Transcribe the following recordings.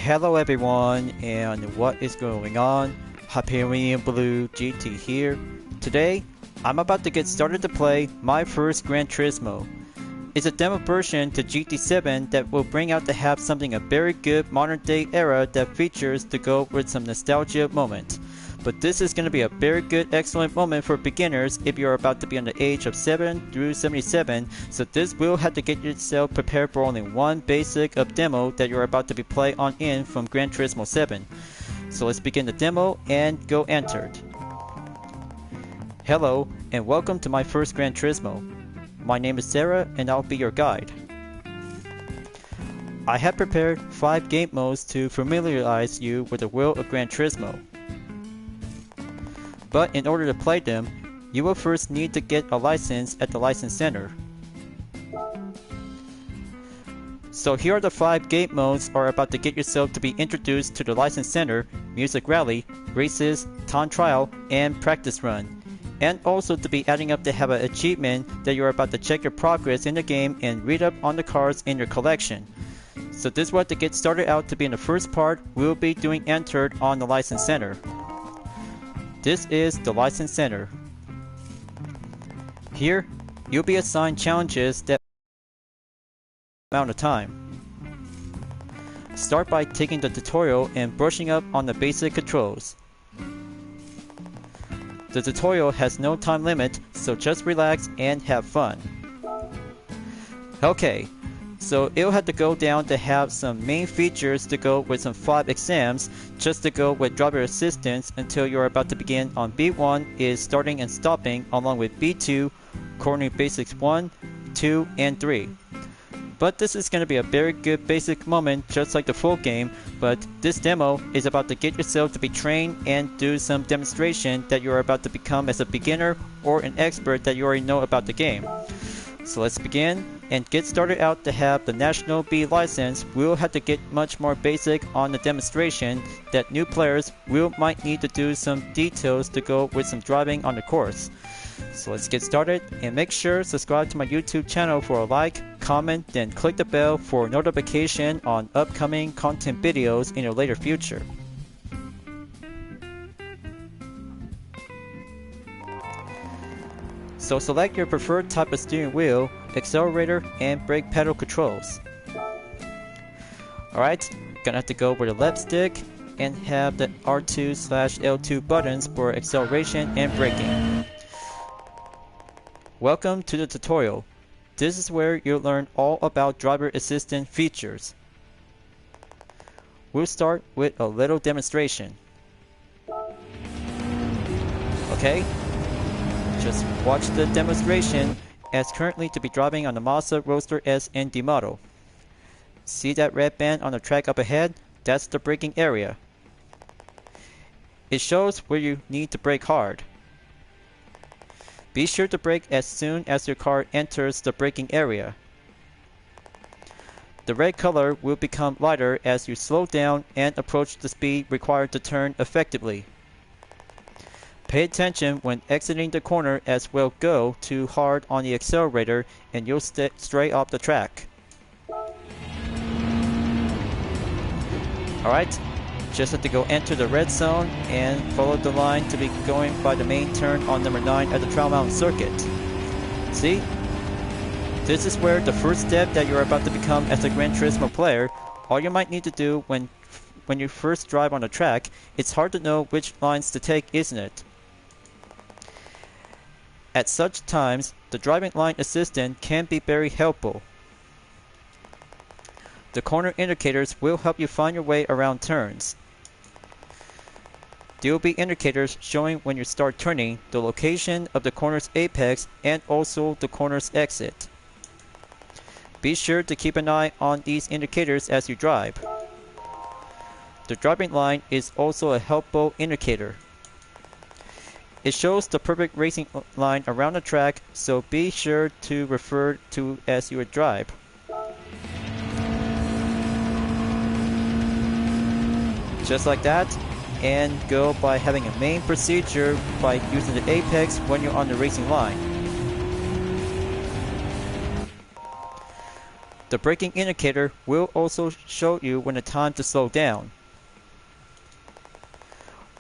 Hello everyone, and what is going on? Hyperion-Blue-GT here. Today, I'm about to get started to play my first Gran Turismo. It's a demo version to GT7 that will bring out to have something a very good modern day era that features to go with some nostalgia moment. But this is going to be a very good excellent moment for beginners if you're about to be on the age of 7 through 77, so this will have to get yourself prepared for only one basic of demo that you're about to be play on in from Gran Turismo 7. So let's begin the demo and go entered. Hello and welcome to my first Gran Turismo. My name is Sarah and I'll be your guide. I have prepared 5 game modes to familiarize you with the world of Gran Turismo. But in order to play them, you will first need to get a license at the license center. So here are the 5 game modes are about to get yourself to be introduced to the license center: music rally, races, time trial, and practice run. And also to be adding up to have an achievement that you're about to check your progress in the game and read up on the cars in your collection. So this is what to get started out to be in the first part we'll be doing entered on the license center. This is the license center. Here, you'll be assigned challenges that amount of time. Start by taking the tutorial and brushing up on the basic controls. The tutorial has no time limit, so just relax and have fun. Okay, so it'll have to go down to have some main features to go with some 5 exams just to go with driver assistance until you're about to begin on B1 is starting and stopping, along with B2, cornering basics 1, 2, and 3. But this is going to be a very good basic moment just like the full game, but this demo is about to get yourself to be trained and do some demonstration that you're about to become as a beginner or an expert that you already know about the game. So let's begin and get started out to have the National B license. We'll have to get much more basic on the demonstration that new players might need to do some details to go with some driving on the course. So let's get started and make sure subscribe to my YouTube channel for a like, comment, then click the bell for notification on upcoming content videos in your later future. So select your preferred type of steering wheel, accelerator, and brake pedal controls. Alright, gonna have to go with the left stick and have the R2/L2 buttons for acceleration and braking. Welcome to the tutorial. This is where you'll learn all about driver assistant features. We'll start with a little demonstration. Okay? Just watch the demonstration as currently to be driving on the Mazda Roadster S ND model. See that red band on the track up ahead? That's the braking area. It shows where you need to brake hard. Be sure to brake as soon as your car enters the braking area. The red color will become lighter as you slow down and approach the speed required to turn effectively. Pay attention when exiting the corner as well. Go too hard on the accelerator and you'll stray off the track. Alright, just have to go enter the red zone and follow the line to be going by the main turn on number 9 at the Trial Mountain Circuit. See? This is where the first step that you're about to become as a Gran Turismo player. All you might need to do when you first drive on the track, it's hard to know which lines to take, isn't it? At such times, the driving line assistant can be very helpful. The corner indicators will help you find your way around turns. There will be indicators showing when you start turning, the location of the corner's apex, and also the corner's exit. Be sure to keep an eye on these indicators as you drive. The driving line is also a helpful indicator. It shows the perfect racing line around the track, so be sure to refer to as you drive. Just like that, and go by having a main procedure by using the apex when you're on the racing line. The braking indicator will also show you when it's time to slow down.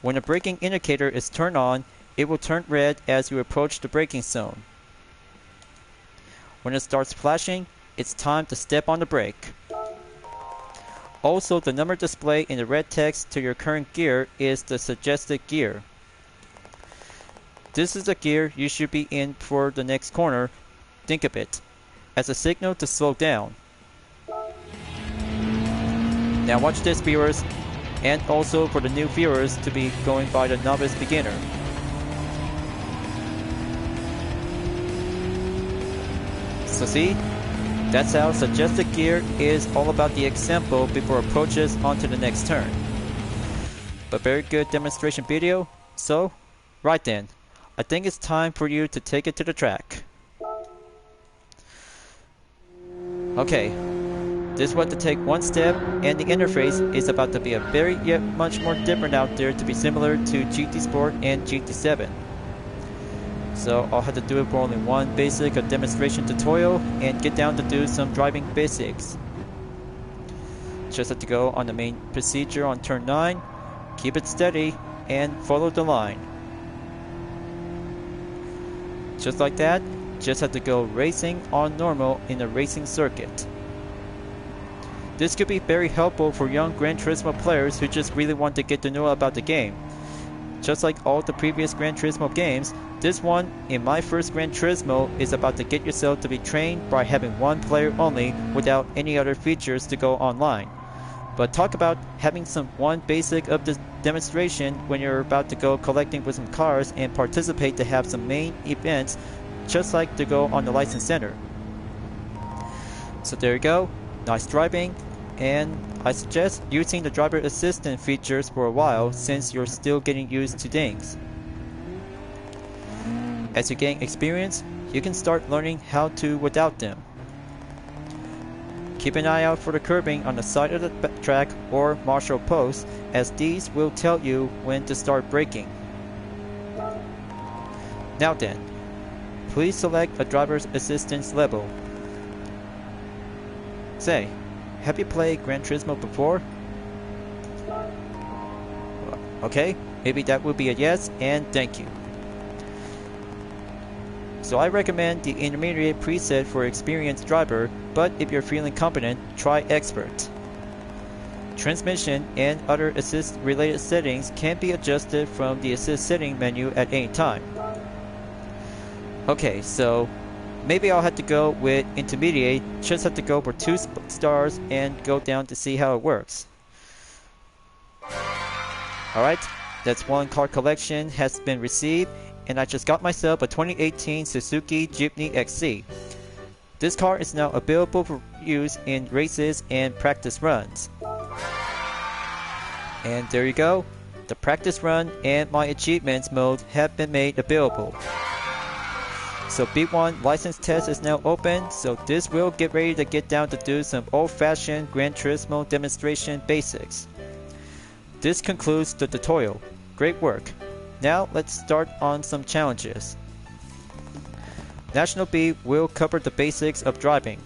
When the braking indicator is turned on, it will turn red as you approach the braking zone. When it starts flashing, it's time to step on the brake. Also, the number display in the red text to your current gear is the suggested gear. This is the gear you should be in for the next corner. Think of it as a signal to slow down. Now watch this, viewers, and also for the new viewers to be going by the novice beginner. So see, that's how suggested gear is all about the example before approaches onto the next turn. But very good demonstration video. So, right then, I think it's time for you to take it to the track. Okay, this was to take one step, and the interface is about to be a very yet much more different out there to be similar to GT Sport and GT7. So I'll have to do it for only one basic demonstration tutorial and get down to do some driving basics. Just have to go on the main procedure on turn 9, keep it steady, and follow the line. Just like that, just have to go racing on normal in a racing circuit. This could be very helpful for young Gran Turismo players who just really want to get to know about the game. Just like all the previous Gran Turismo games, this one, in my first Gran Turismo, is about to get yourself to be trained by having one player only without any other features to go online. But talk about having some one basic of the demonstration when you're about to go collecting with some cars and participate to have some main events just like to go on the license center. So there you go, nice driving, and I suggest using the driver assistant features for a while since you're still getting used to things. As you gain experience, you can start learning how to without them. Keep an eye out for the curbing on the side of the track or marshal posts, as these will tell you when to start braking. Now then, please select a driver's assistance level. Say, have you played Gran Turismo before? Okay, maybe that would be a yes, and thank you. So I recommend the intermediate preset for experienced driver, but if you're feeling competent, try expert. Transmission and other assist related settings can be adjusted from the assist setting menu at any time. Okay, so maybe I'll have to go with intermediate, just have to go for 2 stars and go down to see how it works. Alright, that's one car collection has been received, and I just got myself a 2018 Suzuki Jeepney XC. This car is now available for use in races and practice runs. And there you go, the practice run and my achievements mode have been made available. So B1 license test is now open, so this will get ready to get down to do some old-fashioned Gran Turismo demonstration basics. This concludes the tutorial. Great work. Now let's start on some challenges. National B will cover the basics of driving.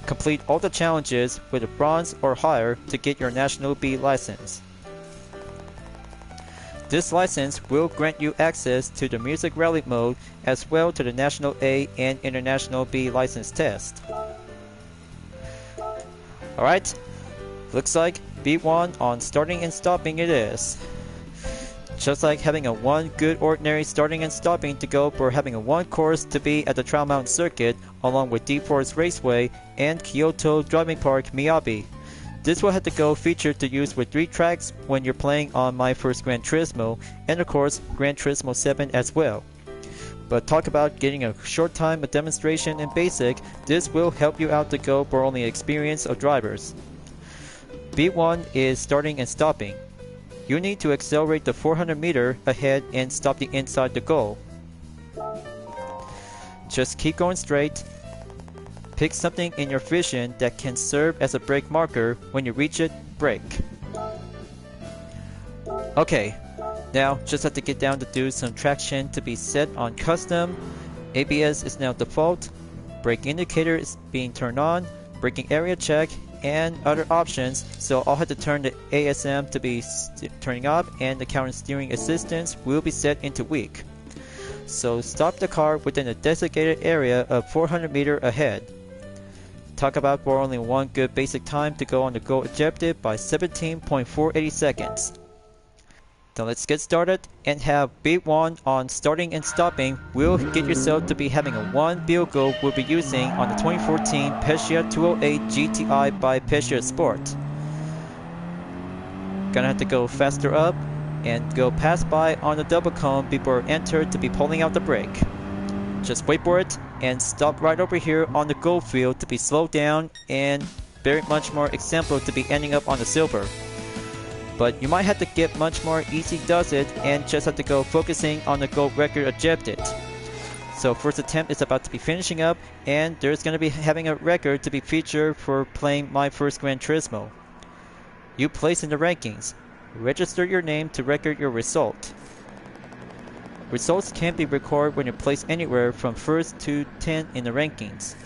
Complete all the challenges with a bronze or higher to get your National B license. This license will grant you access to the Music Rally mode as well to the National A and International B license test. Alright, looks like B1 on starting and stopping it is. Just like having a one good ordinary starting and stopping to go for having a one course to be at the Trial Mountain Circuit along with D-Force Raceway and Kyoto Driving Park Miyabi. This will have to go featured to use with 3 tracks when you're playing on my first Gran Turismo, and of course Gran Turismo 7 as well. But talk about getting a short time of demonstration in basic, this will help you out to go for only experience of drivers. B1 is starting and stopping. You need to accelerate the 400 meter ahead and stop the inside the goal. Just keep going straight. Pick something in your vision that can serve as a brake marker. When you reach it, brake. Okay, now just have to get down to do some traction to be set on custom. ABS is now default. brake indicator is being turned on, braking area check, and other options. So I'll have to turn the ASM to be turning up, and the counter steering assistance will be set into weak. So stop the car within a designated area of 400 meters ahead. Talk about for only one good basic time to go on the goal objective by 17.480 seconds. Then let's get started and have beat 1 on starting and stopping. Will get yourself to be having a 1 vehicle we'll be using on the 2014 Pescia 208 GTI by Pescia Sport. Gonna have to go faster up and go pass by on the double cone before enter to be pulling out the brake. Just wait for it and stop right over here on the gold field to be slowed down, and very much more example to be ending up on the silver. But you might have to get much more easy does it and just have to go focusing on the gold record objective. So first attempt is about to be finishing up, and there's going to be having a record to be featured for playing my First Gran Turismo. You place in the rankings. Register your name to record your result. Results can be recorded when you place anywhere from 1st to 10 in the rankings.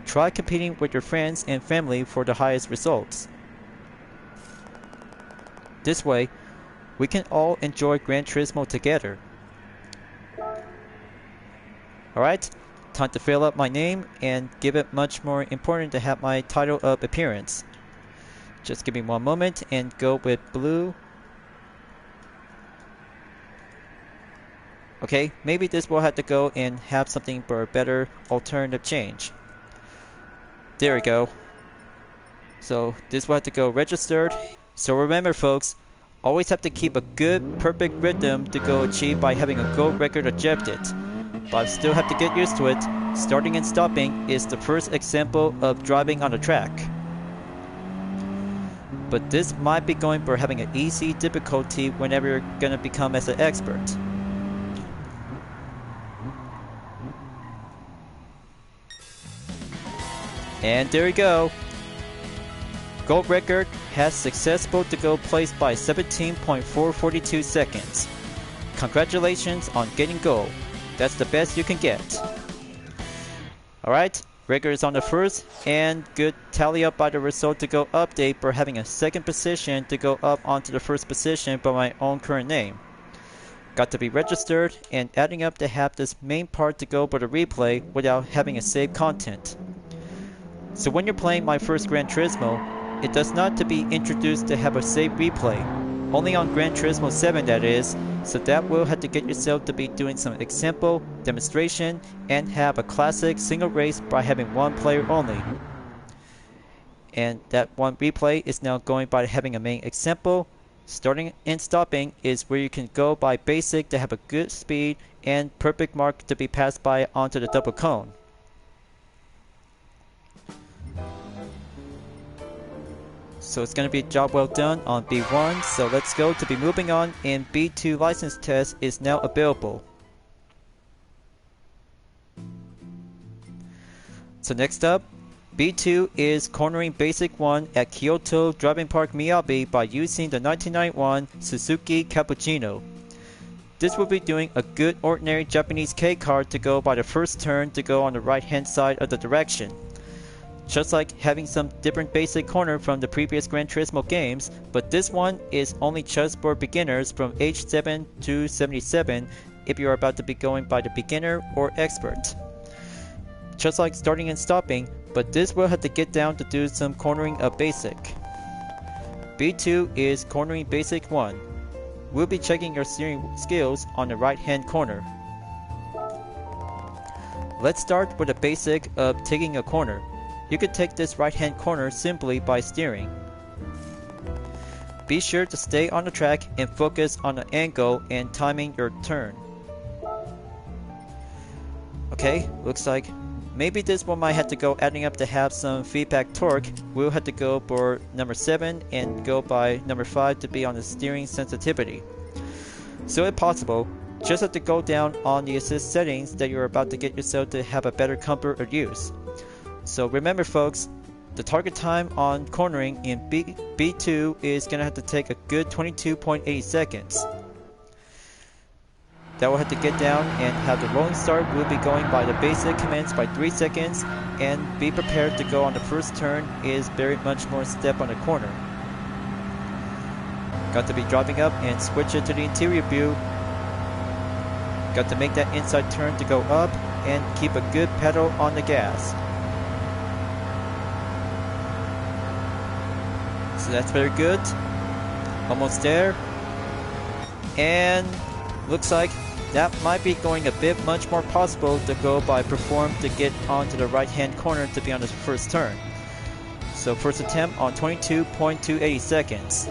Try competing with your friends and family for the highest results. This way, we can all enjoy Gran Turismo together. Alright, time to fill up my name and give it much more important to have my title of appearance. Just give me one moment and go with blue. Okay, maybe this will have to go and have something for a better alternative change. There we go. So this will have to go registered. So remember folks, always have to keep a good, perfect rhythm to go achieve by having a gold record objective. But I still have to get used to it. Starting and stopping is the first example of driving on the track. But this might be going for having an easy difficulty whenever you're gonna become as an expert. And there you go. Gold record has successful to go placed by 17.442 seconds. Congratulations on getting gold. That's the best you can get. Alright, record is on the first, and good tally up by the result to go update for having a second position to go up onto the first position by my own current name. Got to be registered and adding up to have this main part to go for the replay without having a saved content. So when you're playing my First Gran Turismo, it does not to be introduced to have a save replay. Only on Gran Turismo 7 that is, so that will have to get yourself to be doing some example, demonstration, and have a classic single race by having one player only. And that one replay is now going by having a main example. Starting and stopping is where you can go by basic to have a good speed and perfect mark to be passed by onto the double cone. So it's going to be a job well done on B1, so let's go to be moving on, and B2 license test is now available. So next up, B2 is cornering basic 1 at Kyoto Driving Park Miyabi by using the 1991 Suzuki Cappuccino. This will be doing a good ordinary Japanese K car to go by the first turn to go on the right hand side of the direction. Just like having some different basic corner from the previous Gran Turismo games, but this one is only just for beginners from age 7 to 77 if you are about to be going by the beginner or expert. Just like starting and stopping, but this will have to get down to do some cornering of basic. B2 is cornering basic 1. We'll be checking your steering skills on the right hand corner. Let's start with the basic of taking a corner. You could take this right hand corner simply by steering. Be sure to stay on the track and focus on the angle and timing your turn. Okay, looks like maybe this one might have to go adding up to have some feedback torque. We'll have to go for number 7 and go by number 5 to be on the steering sensitivity. So if possible, just have to go down on the assist settings that you're about to get yourself to have a better comfort of use. So remember folks, the target time on cornering in B2 is going to have to take a good 22.8 seconds. that will have to get down and have the rolling start. We'll be going by the basic commands by 3 seconds, and be prepared to go on the first turn is very much more step on the corner. Got to be dropping up and switch it to the interior view. Got to make that inside turn to go up and keep a good pedal on the gas. So that's very good. Almost there. And looks like that might be going a bit much more possible to go by perform to get onto the right hand corner to be on the first turn. So first attempt on 22.280 seconds.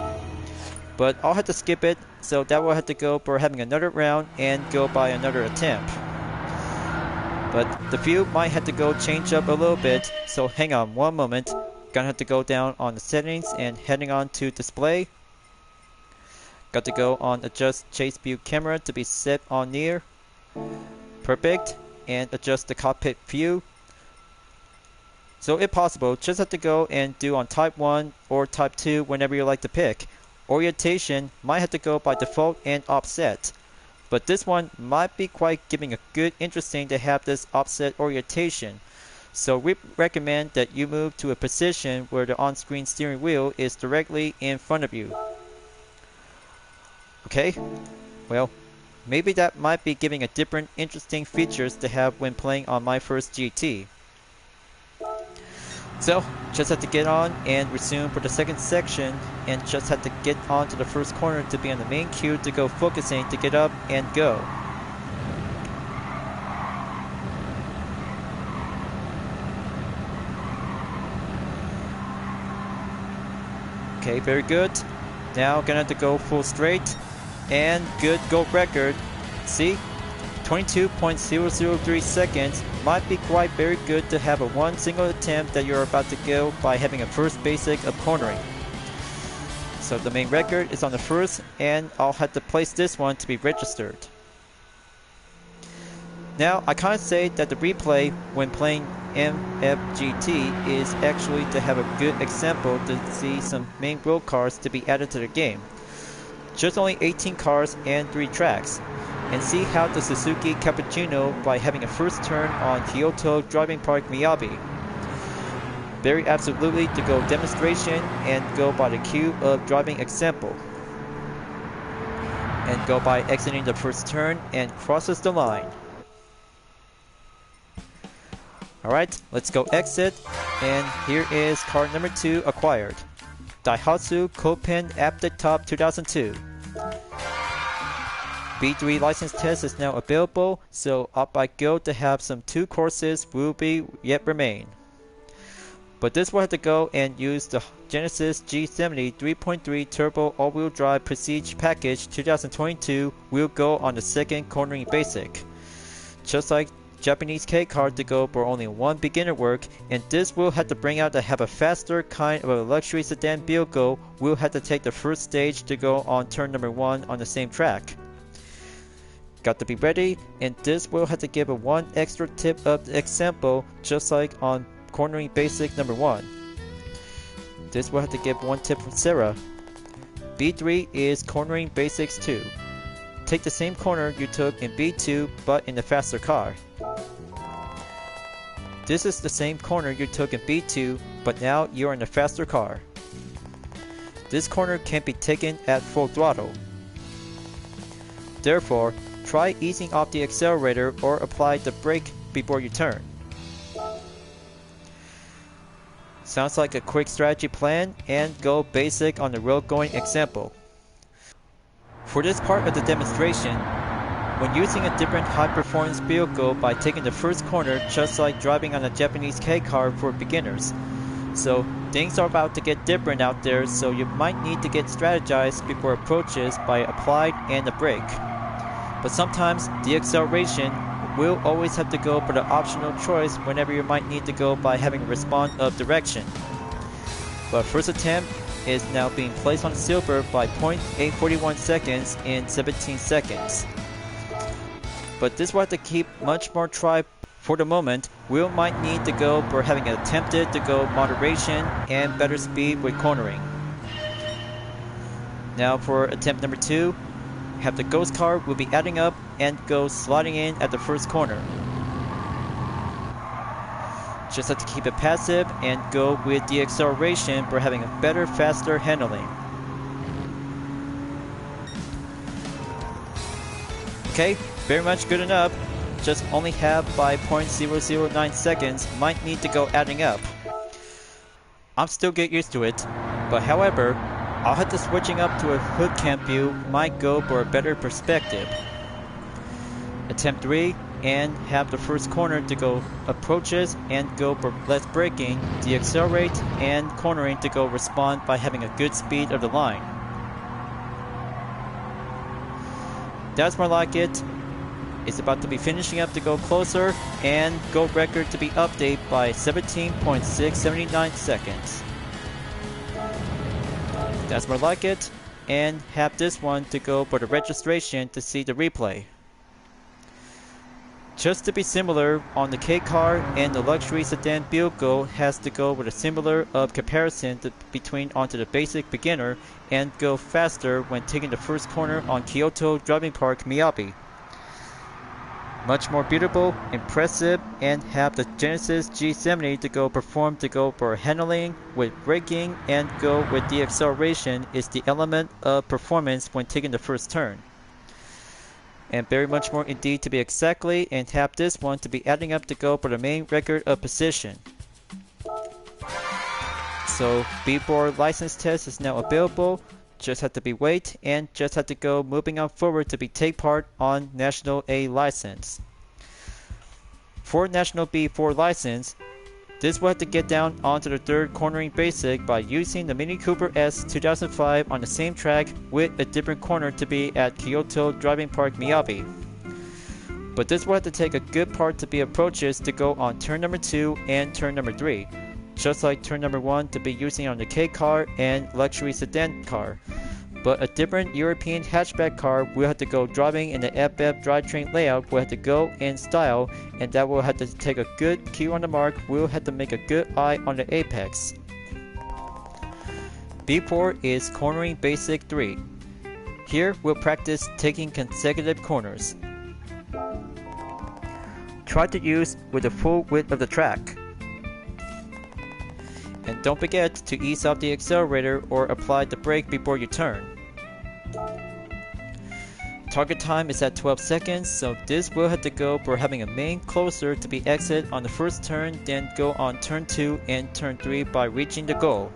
But I'll have to skip it, so that will have to go for having another round and go by another attempt. But the view might have to go change up a little bit, so hang on one moment. Gonna have to go down on the settings and heading on to display. Got to go on adjust chase view camera to be set on near. Perfect. And adjust the cockpit view. So if possible, just have to go and do on type 1 or type 2 whenever you like to pick. Orientation might have to go by default and offset. But this one might be quite giving a good interesting to have this offset orientation. So we recommend that you move to a position where the on-screen steering wheel is directly in front of you. Okay, well, maybe that might be giving a different interesting features to have when playing on my first GT. So, just have to get on and resume for the second section, and just have to get on to the first corner to be on the main queue to go focusing to get up and go. Okay, very good. Now gonna have to go full straight. And good go record. See? 22.003 seconds might be quite very good to have a one single attempt that you're about to go by having a first basic of cornering. So the main record is on the first, and I'll have to place this one to be registered. Now I can't say that the replay when playing MFGT is actually to have a good example to see some main road cars to be added to the game. Just only 18 cars and 3 tracks, and see how the Suzuki Cappuccino by having a first turn on Kyoto Driving Park Miyabi. Very absolutely to go demonstration and go by the cue of driving example. And go by exiting the first turn and crosses the line. Alright, let's go exit, and here is car number 2 acquired. Daihatsu Copen at the top 2002. B3 license test is now available, so up I go to have some 2 courses will be yet remain. But this will have to go and use the Genesis G70 3.3 Turbo All-Wheel Drive Prestige Package 2022 will go on the second cornering basic. Just like Japanese K car to go for only one beginner work, and this will have to bring out to have a faster kind of a luxury sedan vehicle. Will have to take the first stage to go on turn number 1 on the same track. Got to be ready, and this will have to give a one extra tip of the example, just like on cornering basic number 1. This will have to give one tip from Sarah. B3 is cornering basics 2. Take the same corner you took in B2 but in a faster car. This is the same corner you took in B2, but now you're in a faster car. This corner can't be taken at full throttle. Therefore, try easing off the accelerator or apply the brake before you turn. Sounds like a quick strategy plan, and go basic on the road going example. For this part of the demonstration, when using a different high-performance vehicle by taking the first corner just like driving on a Japanese K car for beginners. So things are about to get different out there, so you might need to get strategized before approaches by applied and a brake. But sometimes the acceleration will always have to go for the optional choice whenever you might need to go by having a response of direction. But first attempt is now being placed on silver by 0.841 seconds in 17 seconds. But this will have to keep much more try for the moment. We might need to go for having attempted to go moderation and better speed with cornering. Now for attempt number 2, have the ghost car will be adding up and go sliding in at the first corner. Just have to keep it passive and go with the acceleration for having a better, faster handling. Okay, very much good enough. Just only have by 0.009 seconds, might need to go adding up. I'm still get used to it, but however, I'll have to switching up to a hood cam view might go for a better perspective. Attempt 3 and have the first corner to go approaches and go for less braking, deaccelerate and cornering to go respond by having a good speed of the line. That's more like it. It's about to be finishing up to go closer and go record to be updated by 17.679 seconds. That's more like it, and have this one to go for the registration to see the replay. Just to be similar on the K car and the luxury sedan vehicle has to go with a similar of comparison between onto the basic beginner and go faster when taking the first corner on Kyoto Driving Park Miyabi. Much more beautiful, impressive, and have the Genesis G70 to go perform to go for handling with braking and go with the acceleration is the element of performance when taking the first turn. And very much more indeed to be exactly, and have this one to be adding up to go for the main record of position. So B4 license test is now available. Just have to be wait and just have to go moving on forward to be take part on National A license. For National B4 license, this will have to get down onto the third cornering basic by using the Mini Cooper S 2005 on the same track with a different corner to be at Kyoto Driving Park Miyabi. But this will have to take a good part to be approaches to go on turn number 2 and turn number 3. Just like turn number 1 to be using on the K car and luxury sedan car. But a different European hatchback car will have to go driving in the FF drivetrain layout will have to go in style, and that will have to take a good cue on the mark, will have to make a good eye on the apex. B4 is cornering basic 3. Here we'll practice taking consecutive corners. Try to use with the full width of the track. And don't forget to ease off the accelerator or apply the brake before you turn. Target time is at 12 seconds, so this will have to go for having a main closer to be exit on the first turn, then go on turn 2 and turn 3 by reaching the goal.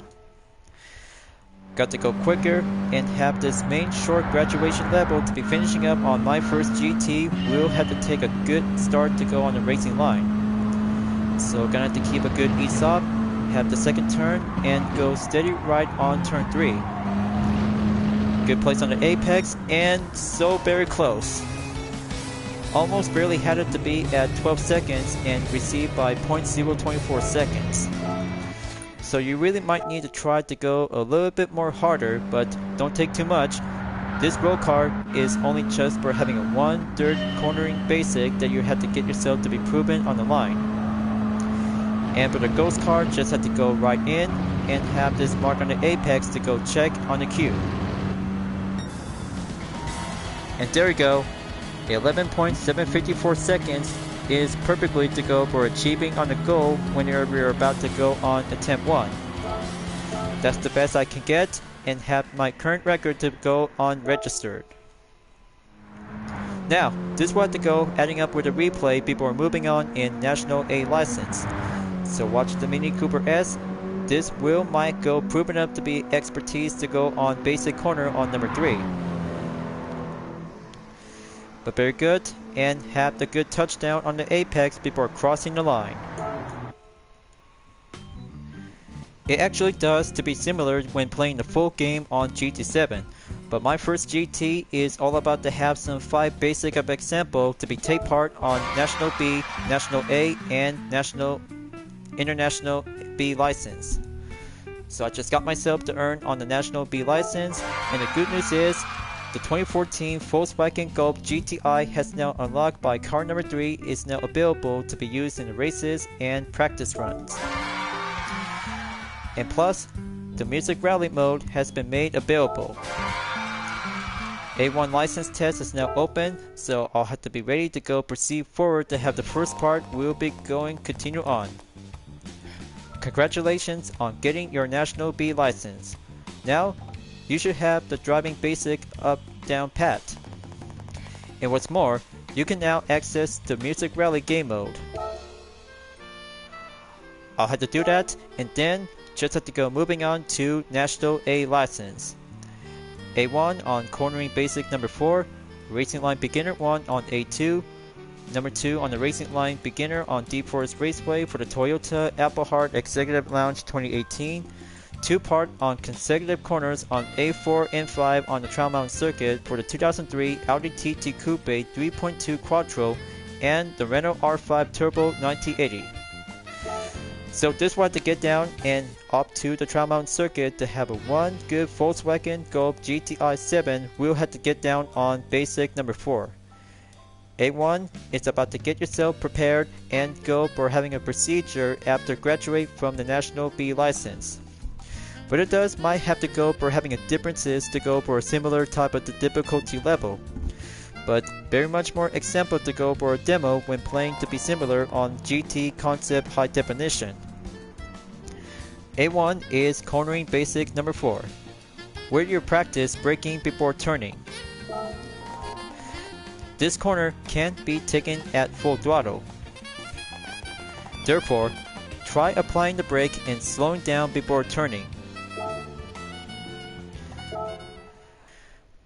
Got to go quicker and have this main short graduation level to be finishing up on my first GT. Will have to take a good start to go on the racing line. So gonna have to keep a good ease off. Have the second turn and go steady right on turn 3. Good place on the apex and so very close. Almost barely had it to be at 12 seconds and received by 0.024 seconds. So you really might need to try to go a little bit more harder, but don't take too much. This road car is only just for having a 1/3 cornering basic that you have to get yourself to be proven on the line. And for the ghost car, just have to go right in and have this mark on the apex to go check on the cue. And there you go. 11.754 seconds is perfectly to go for achieving on the goal whenever you're about to go on attempt 1. That's the best I can get and have my current record to go on registered. Now, this will have to go adding up with a replay before moving on in National A license. So watch the Mini Cooper S. This will might go proven up to be expertise to go on basic corner on number 3. But very good, and have the good touchdown on the apex before crossing the line. It actually does to be similar when playing the full game on GT7, but my first GT is all about to have some 5 basic of example to be take part on National B, National A, and National International B license. So I just got myself to earn on the National B license, and the good news is the 2014 Volkswagen Golf GTI has now unlocked by car number 3 is now available to be used in the races and practice runs. And plus, the music rally mode has been made available. A1 license test is now open, so I'll have to be ready to go proceed forward to have the first part we'll be going continue on. Congratulations on getting your National B license. Now, you should have the driving basic up down pat. And what's more, you can now access the Music Rally game mode. I'll have to do that, and then just have to go moving on to National A license. A1 on cornering basic number 4, racing line beginner 1 on A2, number 2 on the racing line beginner on Deep Forest Raceway for the Toyota Appleheart Executive Lounge 2018, 2-part on consecutive corners on A4 and 5 on the Trial Mountain Circuit for the 2003 Audi TT Coupe 3.2 Quattro and the Renault R5 Turbo 1980. So this one to get down and up to the Trial Mountain Circuit to have a one good Volkswagen Golf GTI 7, we'll have to get down on basic number 4. A1 is about to get yourself prepared and go for having a procedure after graduate from the National B license. But it does might have to go for having a differences to go for a similar type of the difficulty level. But very much more example to go for a demo when playing to be similar on GT Concept High Definition. A1 is cornering basic number 4, where you practice braking before turning. This corner can't be taken at full throttle. Therefore, try applying the brake and slowing down before turning.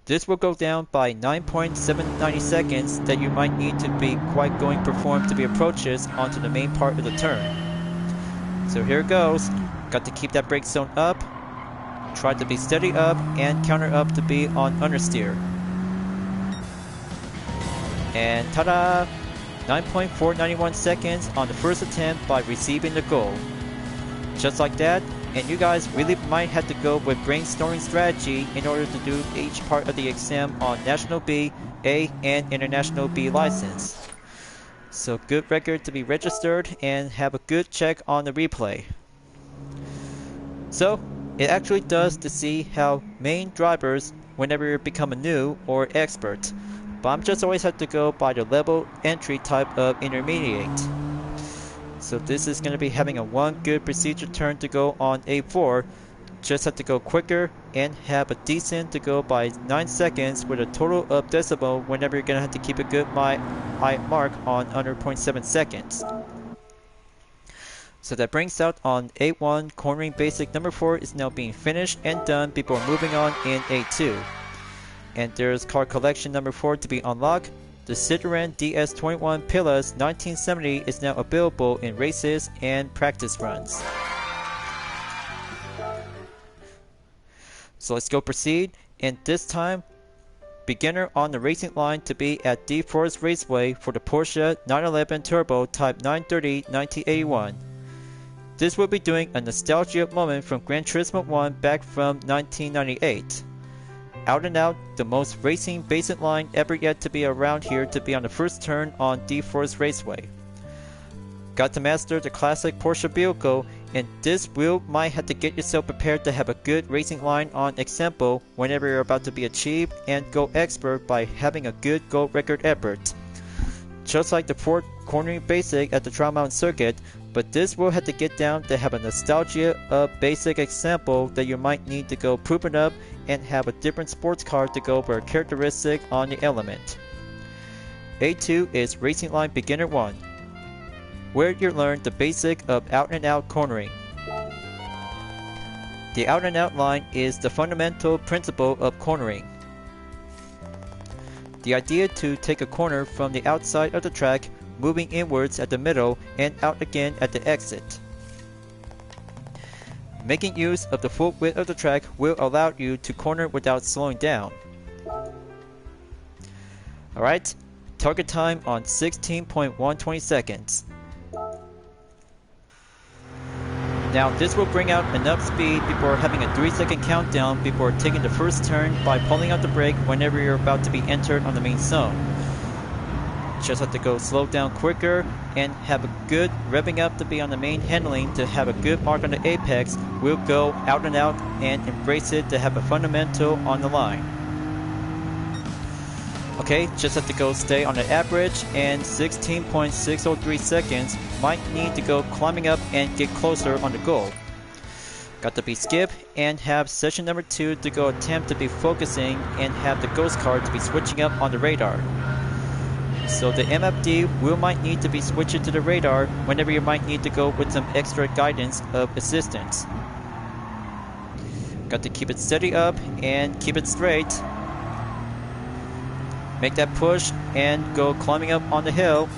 This will go down by 9.790 seconds that you might need to be quite going performed to be approaches onto the main part of the turn. So here it goes. Got to keep that brake zone up, try to be steady up and counter up to be on understeer. And ta-da! 9.491 seconds on the first attempt by receiving the goal. Just like that, and you guys really might have to go with brainstorming strategy in order to do each part of the exam on National B, A, and International B license. So good record to be registered and have a good check on the replay. So it actually does to see how main drivers whenever you become a new or expert. But I'm just always have to go by the level entry type of intermediate. So this is going to be having a one good procedure turn to go on A4. Just have to go quicker and have a decent to go by 9 seconds with a total of decibel whenever you're going to have to keep a good high mark on under 0.7 seconds. So that brings out on A1 cornering basic number 4 is now being finished and done before moving on in A2. And there's car collection number 4 to be unlocked. The Citroen DS21 Pilas 1970 is now available in races and practice runs. So let's go proceed, and this time, beginner on the racing line to be at Deep Forest Raceway for the Porsche 911 Turbo Type 930 1981. This will be doing a nostalgia moment from Gran Turismo 1 back from 1998. Out and out, the most racing basic line ever yet to be around here to be on the first turn on Deep Forest Raceway. Got to master the classic Porsche vehicle, and this will might have to get yourself prepared to have a good racing line on example whenever you're about to be achieved and go expert by having a good gold record effort. Just like the Ford cornering basic at the Trial Mountain Circuit, but this will have to get down to have a nostalgia of basic example that you might need to go prove it up and have a different sports car to go for a characteristic on the element. A2 is Racing Line Beginner 1, where you learn the basic of out and out cornering. The out and out line is the fundamental principle of cornering. The idea to take a corner from the outside of the track, moving inwards at the middle and out again at the exit. Making use of the full width of the track will allow you to corner without slowing down. Alright, target time on 16.120 seconds. Now this will bring out enough speed before having a 3-second countdown before taking the first turn by pulling out the brake whenever you're about to be entered on the main zone. Just have to go slow down quicker and have a good revving up to be on the main handling to have a good mark on the apex. We'll go out and out and embrace it to have a fundamental on the line. Okay, just have to go stay on the average, and 16.603 seconds. Might need to go climbing up and get closer on the goal. Got to be skip and have session number 2 to go attempt to be focusing and have the ghost card to be switching up on the radar. So the MFD will might need to be switching to the radar whenever you might need to go with some extra guidance of assistance. Got to keep it steady up and keep it straight. Make that push and go climbing up on the hill.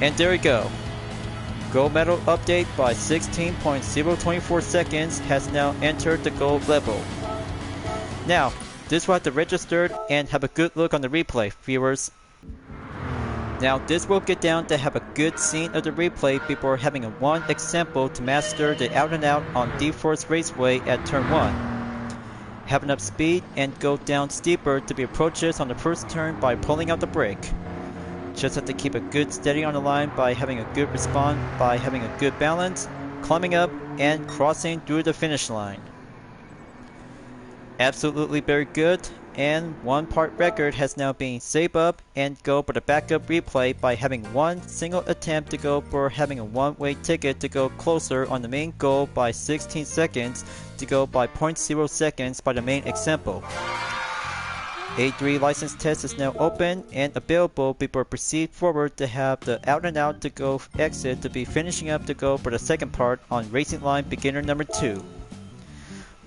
And there we go. Gold medal update by 16.024 seconds has now entered the gold level. Now, this will have to register and have a good look on the replay, viewers. Now, this will get down to have a good scene of the replay before having a one example to master the out and out on D-Force Raceway at turn 1. Have enough speed and go down steeper to be approaches on the first turn by pulling out the brake. Just have to keep a good steady on the line by having a good response, by having a good balance, climbing up and crossing through the finish line. Absolutely very good, and one part record has now been saved up and go for the backup replay by having one single attempt to go for having a one-way ticket to go closer on the main goal by 16 seconds to go by 0.0 seconds by the main example. A3 license test is now open and available before proceed forward to have the out and out to go exit to be finishing up to go for the second part on Racing Line beginner number 2.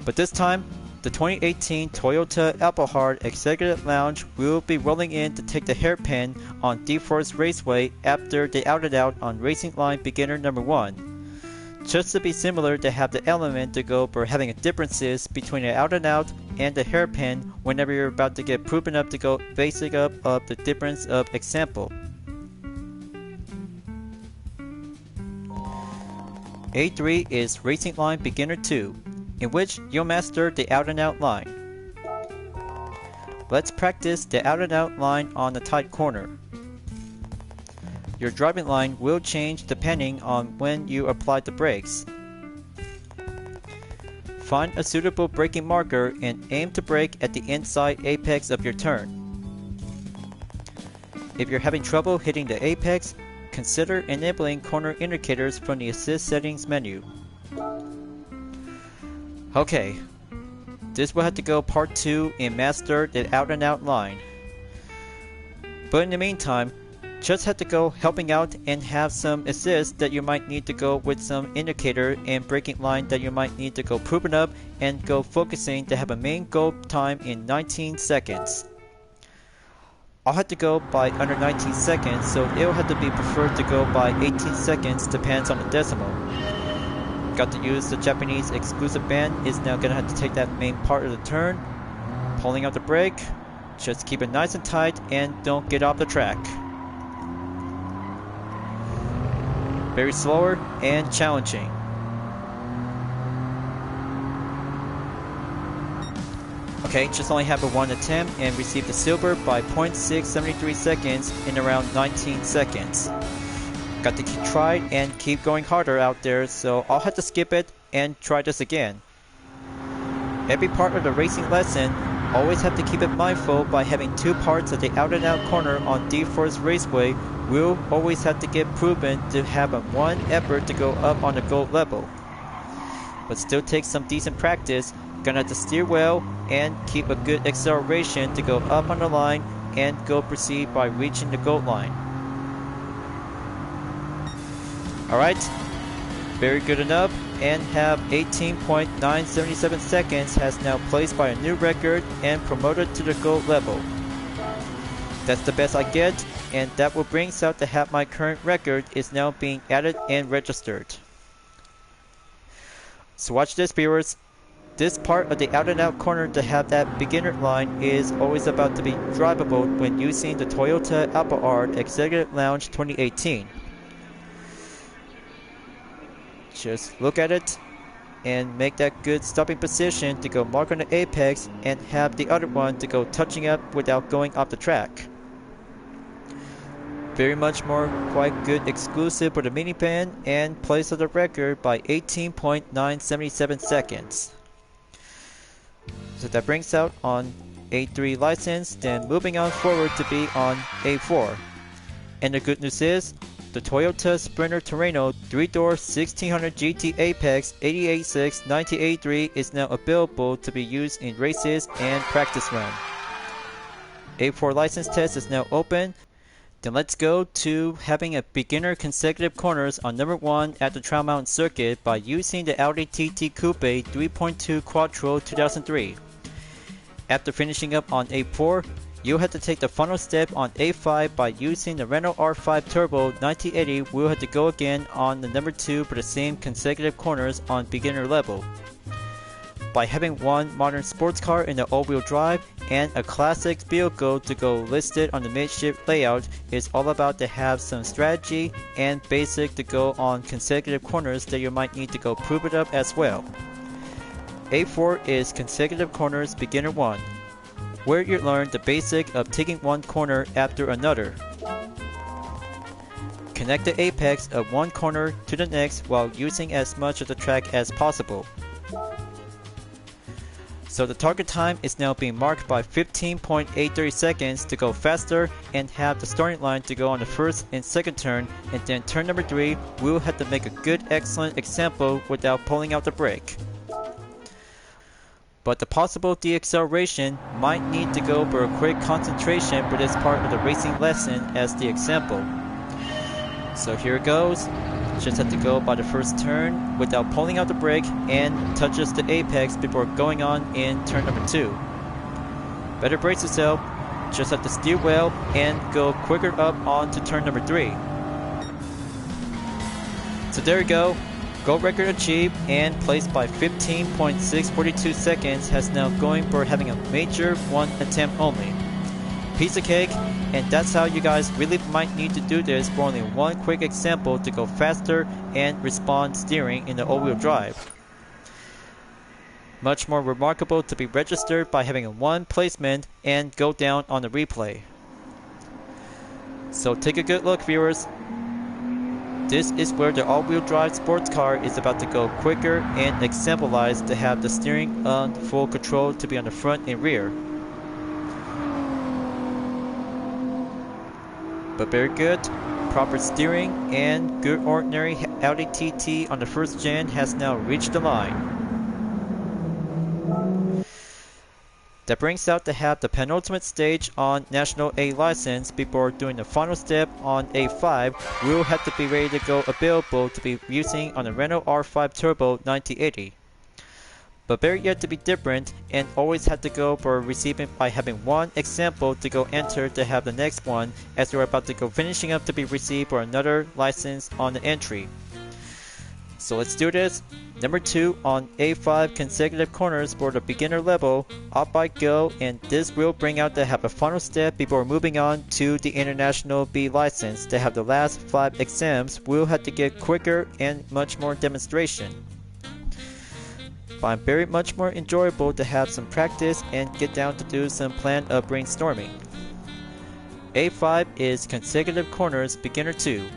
But this time, the 2018 Toyota Alphard Executive Lounge will be rolling in to take the hairpin on D-Force Raceway after the out and out on Racing Line beginner number 1. Just to be similar to have the element to go for having differences between the out and out and the hairpin whenever you're about to get proven up to go basic up of the difference of example. A3 is Racing Line Beginner 2, in which you'll master the out and out line. Let's practice the out and out line on the tight corner. Your driving line will change depending on when you apply the brakes. Find a suitable braking marker and aim to brake at the inside apex of your turn. If you're having trouble hitting the apex, consider enabling corner indicators from the assist settings menu. Okay, this will have to go part 2 and master the out and out line. But in the meantime, just have to go helping out and have some assist that you might need to go with some indicator and braking line that you might need to go proven up and go focusing to have a main goal time in 19 seconds. I'll have to go by under 19 seconds, so it'll have to be preferred to go by 18 seconds, depends on the decimal. Got to use the Japanese exclusive band, is now gonna have to take that main part of the turn. Pulling out the brake, just keep it nice and tight and don't get off the track. Very slower and challenging. Okay, just only have a one attempt and received the silver by 0.673 seconds in around 19 seconds. Got to keep try and keep going harder out there, so I'll have to skip it and try this again. Every part of the racing lesson, always have to keep it mindful by having two parts of the out and out corner on D-Force Raceway will always have to get proven to have a one effort to go up on the gold level. But still takes some decent practice, gonna have to steer well and keep a good acceleration to go up on the line and go proceed by reaching the gold line. Alright, very good enough, and have 18.977 seconds has now placed by a new record and promoted to the gold level. That's the best I get, and that will bring out to have my current record is now being added and registered. So watch this, viewers. This part of the out and out corner to have that beginner line is always about to be drivable when using the Toyota Alphard Executive Lounge 2018. Just look at it and make that good stopping position to go mark on the apex and have the other one to go touching up without going off the track. Very much more quite good exclusive for the minivan and place of the record by 18.977 seconds. So that brings out on A3 license, then moving on forward to be on A4. And the good news is, the Toyota Sprinter Terreno 3-door 1600 GT Apex 88.6 1983 is now available to be used in races and practice run. A4 license test is now open. Then let's go to having a beginner consecutive corners on number 1 at the Trial Mountain Circuit by using the Audi TT Coupe 3.2 Quattro 2003. After finishing up on A4, you'll have to take the final step on A5 by using the Renault R5 Turbo 1980. We'll have to go again on the number 2 for the same consecutive corners on beginner level. By having one modern sports car in the all-wheel drive and a classic vehicle to go listed on the midship layout, it's all about to have some strategy and basic to go on consecutive corners that you might need to go prove it up as well. A4 is consecutive corners beginner 1, where you learn the basic of taking one corner after another. Connect the apex of one corner to the next while using as much of the track as possible. So the target time is now being marked by 15.830 seconds to go faster and have the starting line to go on the first and second turn, and then turn number 3 we'll have to make a good excellent example without pulling out the brake. But the possible deacceleration might need to go for a quick concentration for this part of the racing lesson as the example. So here it goes. Just have to go by the first turn without pulling out the brake and touches the apex before going on in turn number 2. Better brace yourself. Just have to steer well and go quicker up onto turn number 3. So there you go. Gold record achieved and placed by 15.642 seconds, has now going for having a major one attempt only. Piece of cake, and that's how you guys really might need to do this for only one quick example to go faster and respond steering in the all-wheel drive. Much more remarkable to be registered by having a one placement and go down on the replay. So take a good look, viewers. This is where the all-wheel drive sports car is about to go quicker and exemplifies to have the steering on full control to be on the front and rear. But very good, proper steering and good ordinary Audi TT on the first gen has now reached the line. That brings out to have the penultimate stage on National A license before doing the final step on A5. We'll have to be ready to go available to be using on the Renault R5 Turbo 1980. But very yet to be different and always had to go for receiving by having one example to go enter to have the next one as you're about to go finishing up to be received for another license on the entry. So let's do this. Number 2 on A5 consecutive corners for the beginner level. Up I go, and this will bring out to have a final step before moving on to the International B license. To have the last 5 exams, we'll have to get quicker and much more demonstration. But very much more enjoyable to have some practice and get down to do some plan of brainstorming. A5 is consecutive corners beginner 2.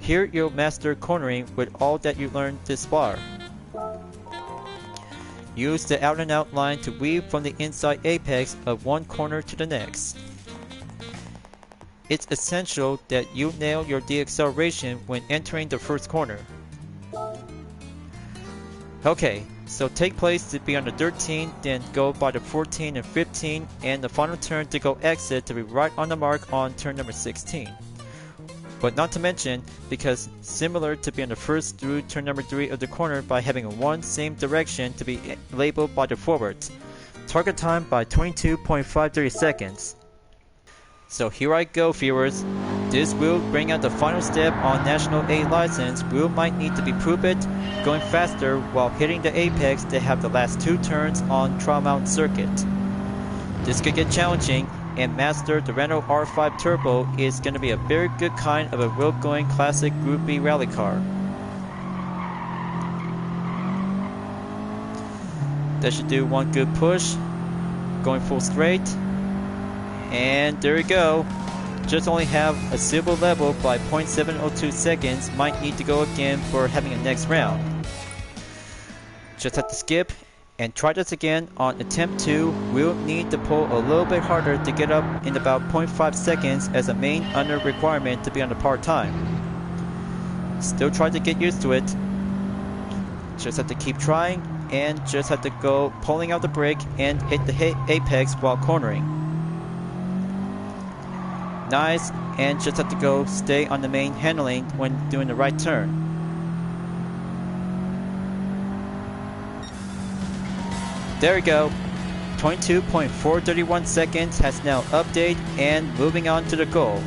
Here you'll master cornering with all that you learned this far. Use the out and out line to weave from the inside apex of one corner to the next. It's essential that you nail your deacceleration when entering the first corner. Okay, so take place to be on the 13, then go by the 14 and 15, and the final turn to go exit to be right on the mark on turn number 16. But not to mention, because similar to be on the first through turn number 3 of the corner by having a one same direction to be labeled by the forwards. Target time by 22.530 seconds. So here I go, viewers. This will bring out the final step on National A license. We might need to be prove it, going faster while hitting the apex to have the last 2 turns on Trial Mountain Circuit. This could get challenging, and master the Renault R5 Turbo is going to be a very good kind of a road-going classic Group B rally car. That should do one good push, going full straight, and there we go. Just only have a silver level by 0.702 seconds, might need to go again for having a next round. Just have to skip And try this again on attempt 2. We'll need to pull a little bit harder to get up in about 0.5 seconds as a main under requirement to be on the par time. Still try to get used to it. Just have to keep trying and just have to go pulling out the brake and hit the apex while cornering. Nice, and just have to go stay on the main handling when doing the right turn. There we go. 22.431 seconds has now updated and moving on to the goal.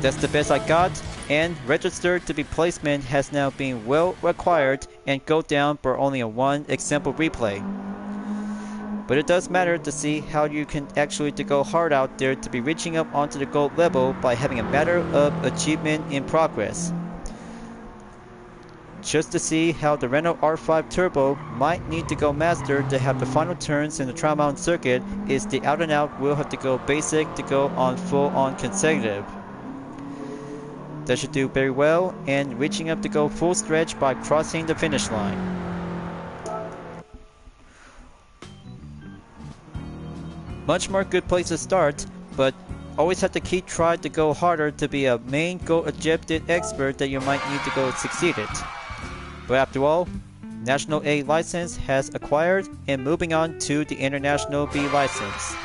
That's the best I got, and registered to be placement has now been well required and go down for only a 1 example replay. But it does matter to see how you can actually to go hard out there to be reaching up onto the gold level by having a matter of achievement in progress. Just to see how the Renault R5 Turbo might need to go master to have the final turns in the Trial Mountain circuit is the out and out will have to go basic to go on full on consecutive. That should do very well and reaching up to go full stretch by crossing the finish line. Much more good place to start, but always have to keep trying to go harder to be a main goal objective expert that you might need to go succeed it. But after all, National A license has acquired and moving on to the International B license.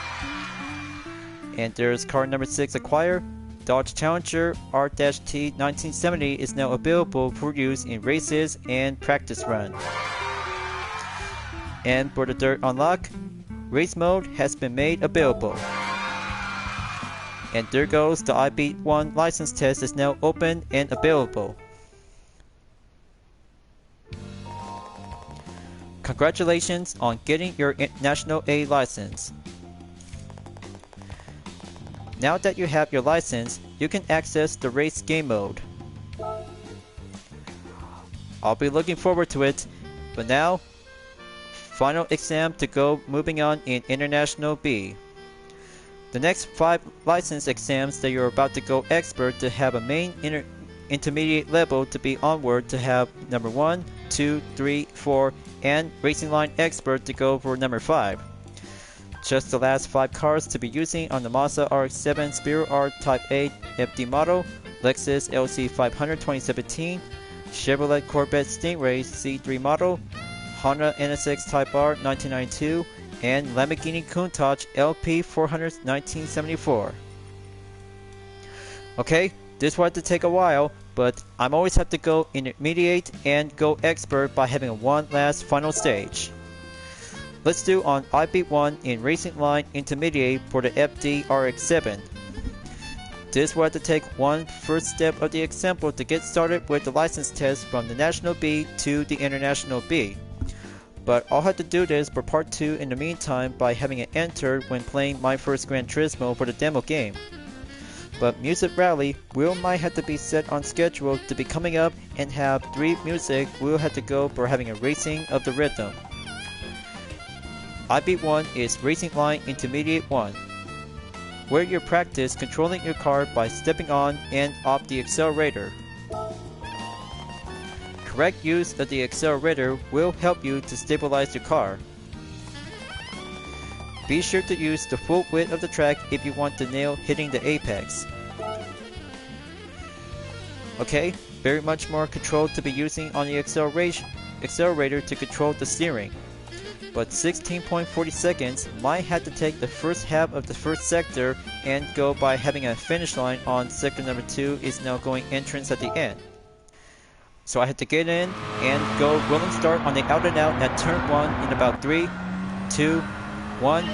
And there's car number 6 acquired. Dodge Challenger R-T 1970 is now available for use in races and practice run. And for the dirt unlock, race mode has been made available. And there goes the IB1 license test is now open and available. Congratulations on getting your National A license. Now that you have your license, you can access the race game mode. I'll be looking forward to it, but now, final exam to go moving on in International B. The next 5 license exams that you're about to go expert to have a main intermediate level to be onward to have number 1, 2, 3, 4, and Racing Line Expert to go for number 5. Just the last 5 cars to be using on the Mazda RX-7 Spiro R Type 8 FD model, Lexus LC 500 2017, Chevrolet Corvette Stingray C3 model, Honda NSX Type R 1992, and Lamborghini Countach LP 400 1974. Okay, this will have to take a while, but I'm always have to go intermediate and go expert by having one last final stage. Let's do on IB1 in Racing Line Intermediate for the FD RX-7. This will have to take one first step of the example to get started with the license test from the National B to the International B. But I'll have to do this for part 2 in the meantime by having it entered when playing my First Gran Turismo for the demo game. But Music Rally will might have to be set on schedule to be coming up and have 3 music will have to go for having a racing of the rhythm. IB1 is Racing Line Intermediate 1, where you practice controlling your car by stepping on and off the accelerator. Correct use of the accelerator will help you to stabilize your car. Be sure to use the full width of the track if you want to nail hitting the apex. Okay, very much more control to be using on the accelerator to control the steering. But 16.40 seconds might have to take the first half of the first sector and go by having a finish line on sector number 2 is now going entrance at the end. So I had to get in and go rolling start on the out and out at turn 1 in about 3, 2, 1.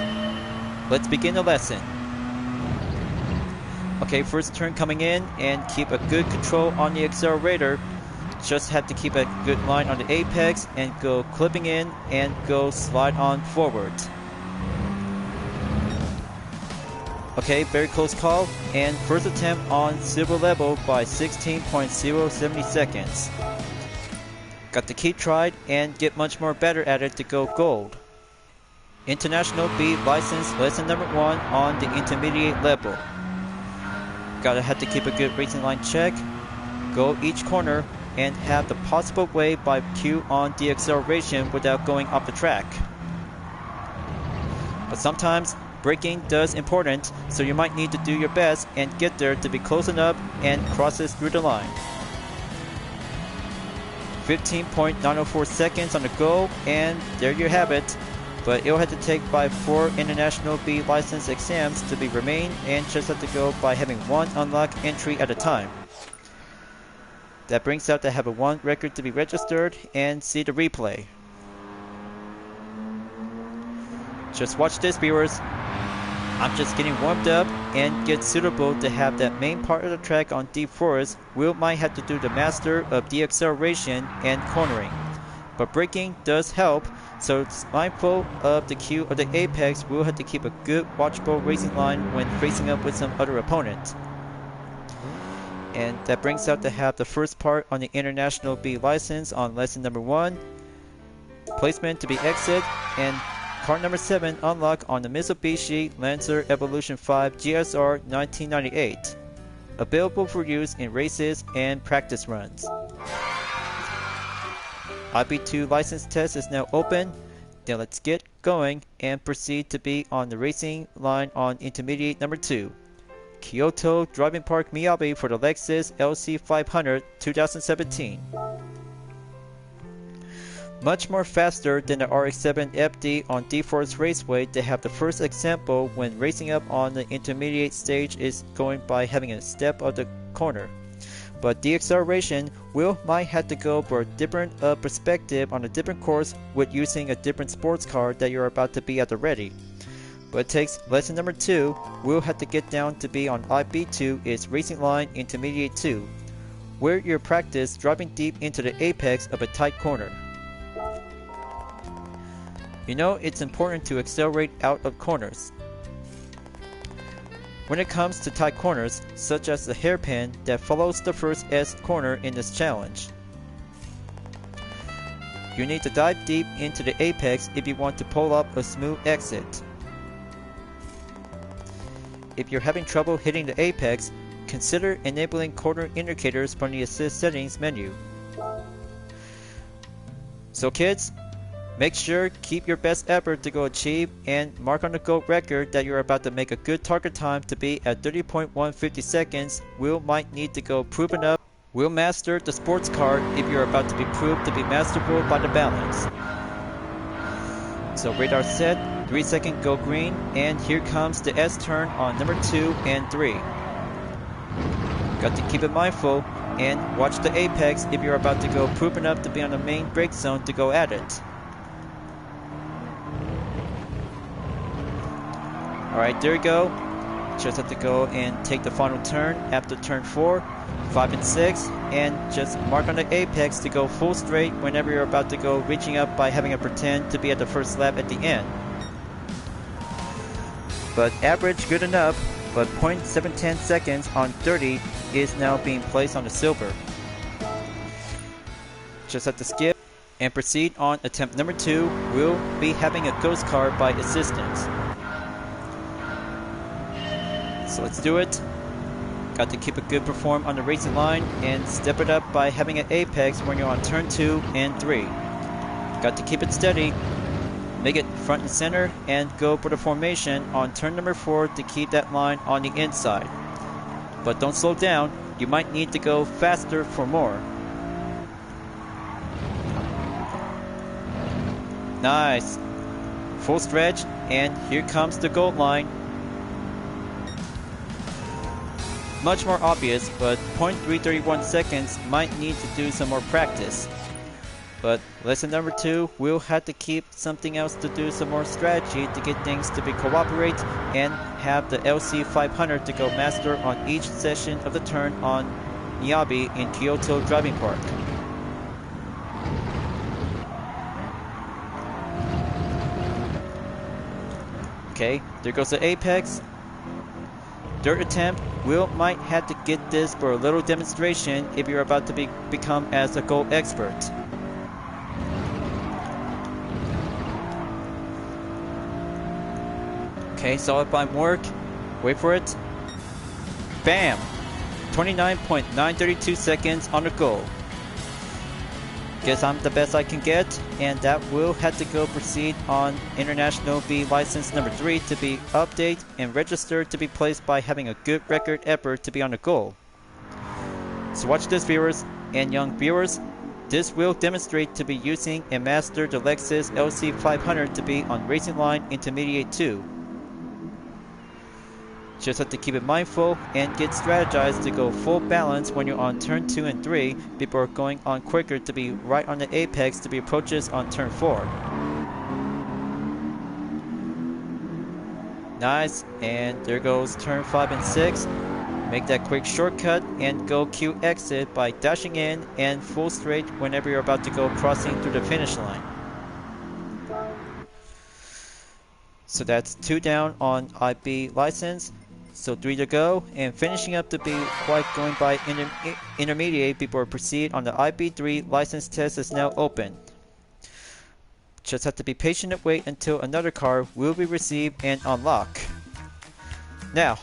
Let's begin the lesson. Okay, first turn coming in and keep a good control on the accelerator. Just have to keep a good line on the apex and go clipping in and go slide on forward. Okay, very close call and first attempt on silver level by 16.070 seconds. Got to keep trying and get much more better at it to go gold. International B license lesson number 1 on the intermediate level. Gotta have to keep a good racing line check. Go each corner and have the possible way by Q on the acceleration without going off the track. But sometimes braking does important, so you might need to do your best and get there to be close enough and crosses through the line. 15.904 seconds on the go, and there you have it. But it'll have to take by 4 International B license exams to be remain, and just have to go by having 1 unlock entry at a time. That brings out to have a 1 record to be registered, and see the replay. Just watch this, viewers. I'm just getting warmed up and get suitable to have that main part of the track on deep forest. We might have to do the master of deceleration and cornering. But braking does help, so it's mindful of the cue of the apex. We'll have to keep a good watchable racing line when facing up with some other opponent. And that brings out to have the first part on the International B license on lesson number 1. Placement to be exit, and car number 7 unlock on the Mitsubishi Lancer Evolution 5 GSR 1998. Available for use in races and practice runs. IB2 license test is now open. Then let's get going and proceed to be on the racing line on intermediate number 2. Kyoto Driving Park Miyabi for the Lexus LC500 2017. Much more faster than the RX-7 FD on D-Force Raceway. They have the first example when racing up on the intermediate stage is going by having a step of the corner. But the acceleration will might have to go for a different perspective on a different course with using a different sports car that you're about to be at the ready. But it takes lesson number 2. We'll have to get down to be on IB2 is racing line intermediate 2, where you practice driving deep into the apex of a tight corner. You know it's important to accelerate out of corners. When it comes to tight corners, such as the hairpin that follows the first S corner in this challenge. You need to dive deep into the apex if you want to pull up a smooth exit. If you're having trouble hitting the apex, consider enabling corner indicators from the assist settings menu. So kids, make sure keep your best effort to go achieve and mark on the GOAT record that you're about to make a good target time to be at 30.150 seconds. We'll might need to go proven up. We'll master the sports car if you're about to be proved to be masterful by the balance. So radar set, 3-second go green, and here comes the S turn on number 2 and 3. Got to keep it mindful and watch the apex if you're about to go proven up to be on the main brake zone to go at it. Alright, there we go. Just have to go and take the final turn after turn 4, 5 and 6, and just mark on the apex to go full straight whenever you're about to go reaching up by having a pretend to be at the first lap at the end. But average good enough, but 0.710 seconds on 30 is now being placed on the silver. Just have to skip and proceed on attempt number 2. We'll be having a ghost car by assistance. So let's do it. Got to keep a good perform on the racing line and step it up by having an apex when you're on turn 2 and 3. Got to keep it steady, make it front and center, and go for the formation on turn number 4 to keep that line on the inside. But don't slow down, you might need to go faster for more. Nice. Full stretch, and here comes the goal line. Much more obvious, but 0.331 seconds might need to do some more practice. But lesson number 2, we'll have to keep something else to do some more strategy to get things to be cooperate and have the LC500 to go master on each session of the turn on Miyabi in Kyoto Driving Park. Okay, there goes the apex. Third attempt, we'll might have to get this for a little demonstration if you're about to become as a goal expert. Okay, solid by work. Wait for it. Bam! 29.932 seconds on the goal. Guess I'm the best I can get, and that will have to go proceed on International B license number 3 to be updated and registered to be placed by having a good record effort to be on the goal. So watch this, viewers and young viewers. This will demonstrate to be using and master the Lexus LC500 to be on Racing Line Intermediate 2. Just have to keep it mindful and get strategized to go full balance when you're on turn 2 and 3 before going on quicker to be right on the apex to be approaches on turn 4. Nice, and there goes turn 5 and 6. Make that quick shortcut and go Q exit by dashing in and full straight whenever you're about to go crossing through the finish line. So that's 2 down on IB license. So 3 to go, and finishing up to be quite going by intermediate before proceed on the IB3 license test is now open. Just have to be patient and wait until another car will be received and unlock. Now,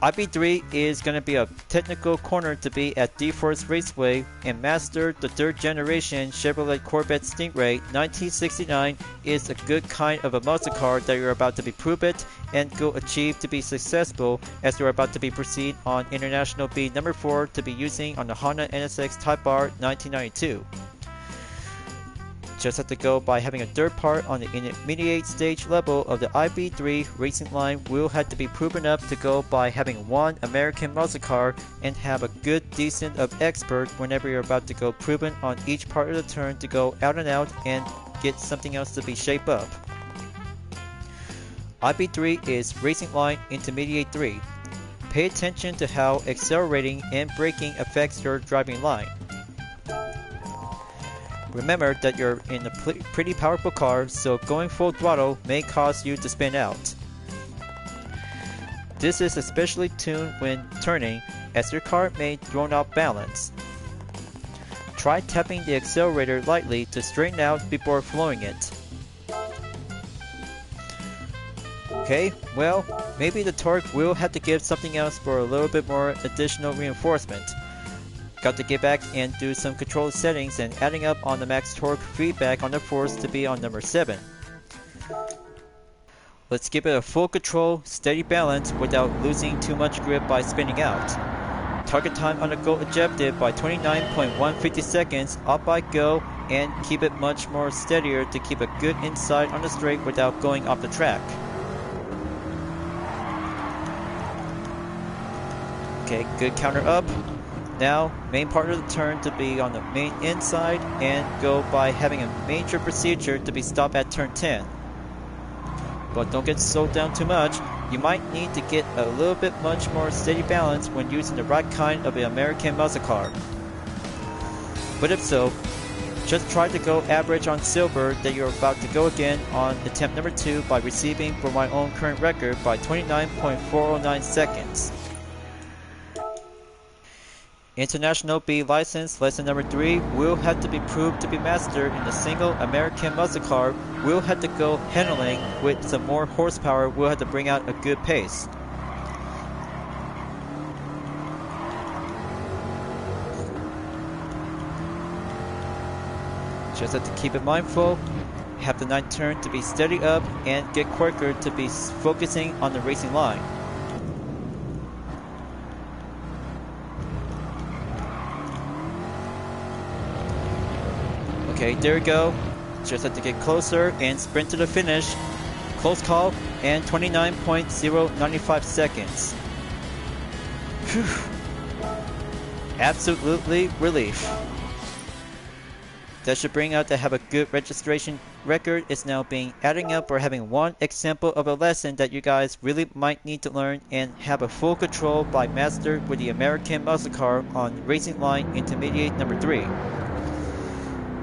IB3 is going to be a technical corner to be at D-Force Raceway and master the 3rd generation Chevrolet Corvette Stingray 1969 is a good kind of a muscle car that you're about to be prove it and go achieve to be successful as you're about to be proceed on International B number 4 to be using on the Honda NSX Type R 1992. Just have to go by having a third part on the intermediate stage level of the IB3 racing line will have to be proven up to go by having one American muscle car and have a good decent of expert whenever you're about to go proven on each part of the turn to go out and out and get something else to be shape up. IB3 is racing line intermediate 3. Pay attention to how accelerating and braking affects your driving line. Remember that you're in a pretty powerful car, so going full throttle may cause you to spin out. This is especially tuned when turning, as your car may thrown off balance. Try tapping the accelerator lightly to straighten out before flowing it. Okay, well, maybe the torque will have to give something else for a little bit more additional reinforcement. Got to get back and do some control settings and adding up on the max torque feedback on the force to be on number 7. Let's give it a full control, steady balance without losing too much grip by spinning out. Target time on the goal objective by 29.150 seconds, up by go, and keep it much more steadier to keep a good inside on the straight without going off the track. Okay, good counter up. Now, main part of the turn to be on the main inside and go by having a major procedure to be stopped at turn 10. But don't get slowed down too much. You might need to get a little bit much more steady balance when using the right kind of an American muscle car. But if so, just try to go average on silver that you're about to go again on attempt number 2 by receiving for my own current record by 29.409 seconds. International B license lesson number 3 will have to be proved to be mastered in a single American muscle car. Will have to go handling with some more horsepower. Will have to bring out a good pace. Just have to keep it mindful. Have the 9th turn to be steady up and get quicker to be focusing on the racing line. Okay, there we go. Just have to get closer and sprint to the finish. Close call and 29.095 seconds. Whew. Absolutely relief. That should bring out to have a good registration record. Is now being adding up or having one example of a lesson that you guys really might need to learn and have a full control by master with the American muscle car on racing line intermediate number 3.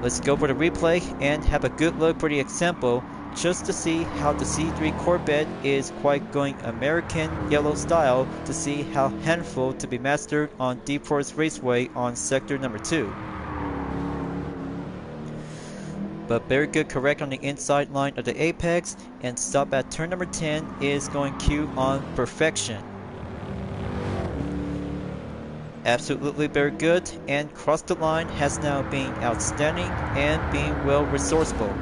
Let's go for the replay and have a good look for the example just to see how the C3 Corvette is quite going American yellow style to see how handful to be mastered on D-Force Raceway on sector number 2. But very good correct on the inside line of the apex and stop at turn number 10 is going Q on perfection. absolutely very good, and cross the line has now been outstanding and being well resourceful.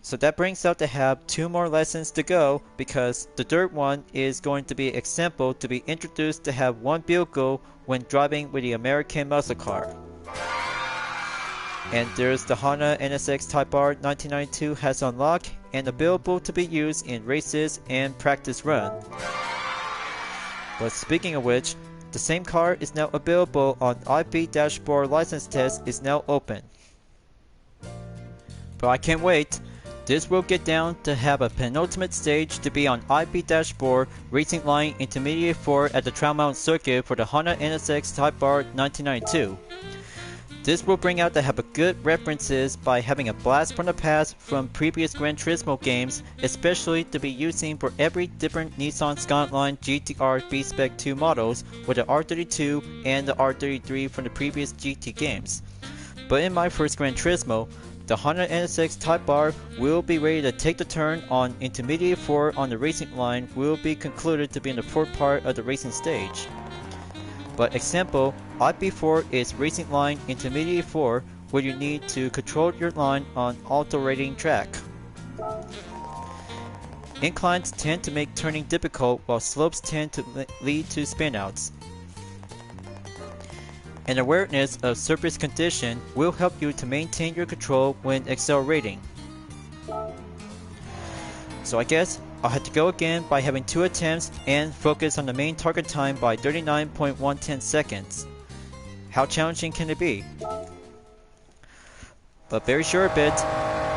So that brings out to have 2 more lessons to go, because the third one is going to be example to be introduced to have 1 vehicle when driving with the American muscle car. And there's the Honda NSX Type R 1992 has unlocked and available to be used in races and practice run. But speaking of which, the same car is now available on IP Dashboard license test is now open. But I can't wait. This will get down to have a penultimate stage to be on IP Dashboard Racing Line Intermediate 4 at the Trail Mountain Circuit for the Honda NSX Type R 1992. This will bring out to have a good references by having a blast from the past from previous Gran Turismo games, especially to be using for every different Nissan Skyline GTR V-Spec 2 models with the R32 and the R33 from the previous GT games. But in my first Gran Turismo, the Honda NSX Type R will be ready to take the turn on Intermediate 4 on the racing line will be concluded to be in the fourth part of the racing stage. But example, IP4 is racing line Intermediate 4 where you need to control your line on alternating track. Inclines tend to make turning difficult while slopes tend to lead to spinouts. An awareness of surface condition will help you to maintain your control when accelerating. So I guess I'll have to go again by having 2 attempts and focus on the main target time by 39.110 seconds. How challenging can it be? But very sure a bit,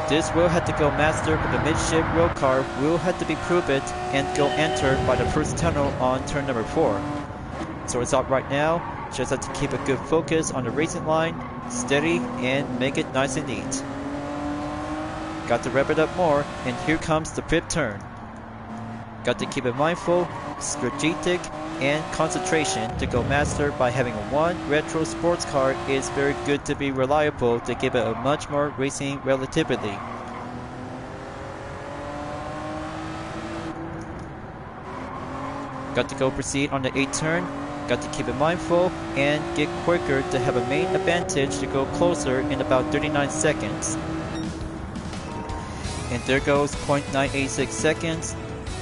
this will have to go master with the midship road car will have to be proved and go enter by the first tunnel on turn number 4. So it's up right now. Just have to keep a good focus on the racing line, steady, and make it nice and neat. Got to rev it up more, and here comes the 5th turn. Got to keep it mindful, strategic, and concentration to go master by having a 1 retro sports car is very good to be reliable to give it a much more racing relativity. Got to go proceed on the 8th turn. Got to keep it mindful and get quicker to have a main advantage to go closer in about 39 seconds. And there goes 0.986 seconds.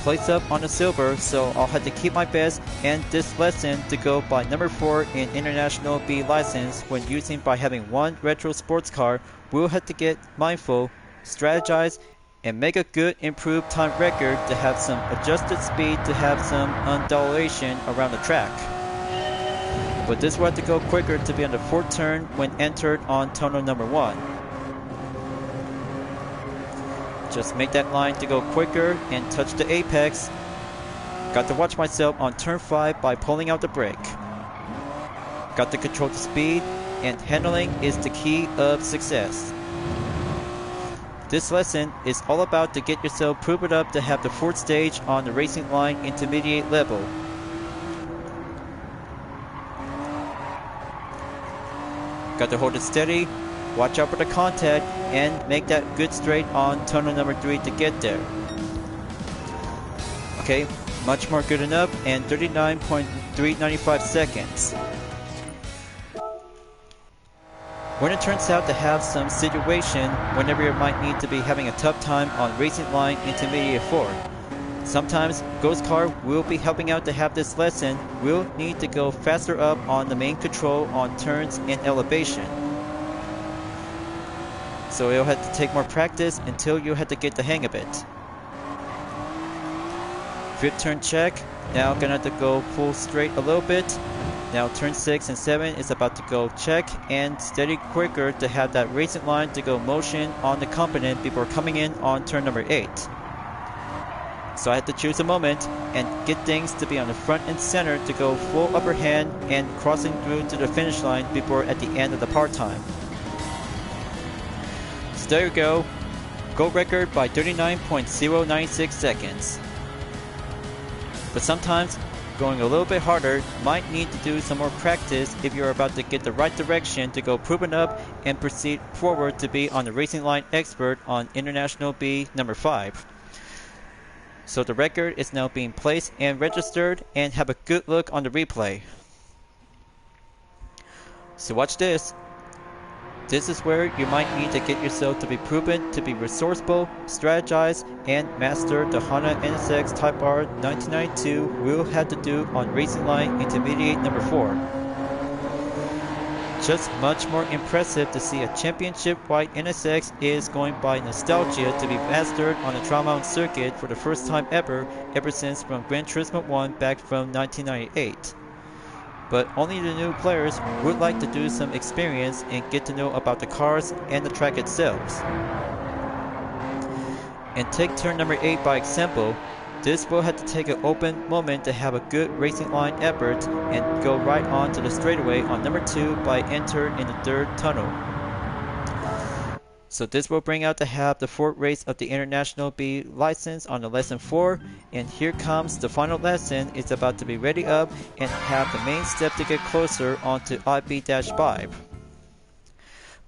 Place up on the silver, so I'll have to keep my best and this lesson to go by number 4 in International B license when using by having 1 retro sports car. We'll have to get mindful, strategize, and make a good improved time record to have some adjusted speed to have some undulation around the track. But this will have to go quicker to be on the 4th turn when entered on tunnel number 1. Just make that line to go quicker and touch the apex. Got to watch myself on turn 5 by pulling out the brake. Got to control the speed, and handling is the key of success. This lesson is all about to get yourself proved up to have the 4th stage on the racing line intermediate level. Got to hold it steady, watch out for the contact, and make that good straight on tunnel number 3 to get there. Okay, much more good enough, and 39.395 seconds. When it turns out to have some situation whenever you might need to be having a tough time on racing line intermediate 4. Sometimes Ghost Car will be helping out to have this lesson. We'll need to go faster up on the main control on turns and elevation. So you'll have to take more practice until you have to get the hang of it. 5th turn check. Now gonna have to go full straight a little bit. Now turn 6 and 7 is about to go check and steady quicker to have that racing line to go motion on the component before coming in on turn number 8. So I had to choose a moment and get things to be on the front and center to go full upper hand and crossing through to the finish line before at the end of the part time. So there you go. Go record by 39.096 seconds. But sometimes going a little bit harder might need to do some more practice if you're about to get the right direction to go proven up and proceed forward to be on the racing line expert on International B number 5. So the record is now being placed and registered, and have a good look on the replay. So watch this. This is where you might need to get yourself to be proven to be resourceful, strategize, and master the Honda NSX Type R 1992 we'll have to do on Racing Line Intermediate number 4. Just much more impressive to see a championship white NSX is going by nostalgia to be mastered on the Trial Mountain circuit for the first time ever since from Gran Turismo 1 back from 1998. But only the new players would like to do some experience and get to know about the cars and the track itself. And take turn number 8 by example. This will have to take an open moment to have a good racing line effort and go right on to the straightaway on number 2 by enter in the 3rd tunnel. So this will bring out to have the 4th race of the International B license on the lesson 4, and here comes the final lesson. It's about to be ready up and have the main step to get closer onto IB-5.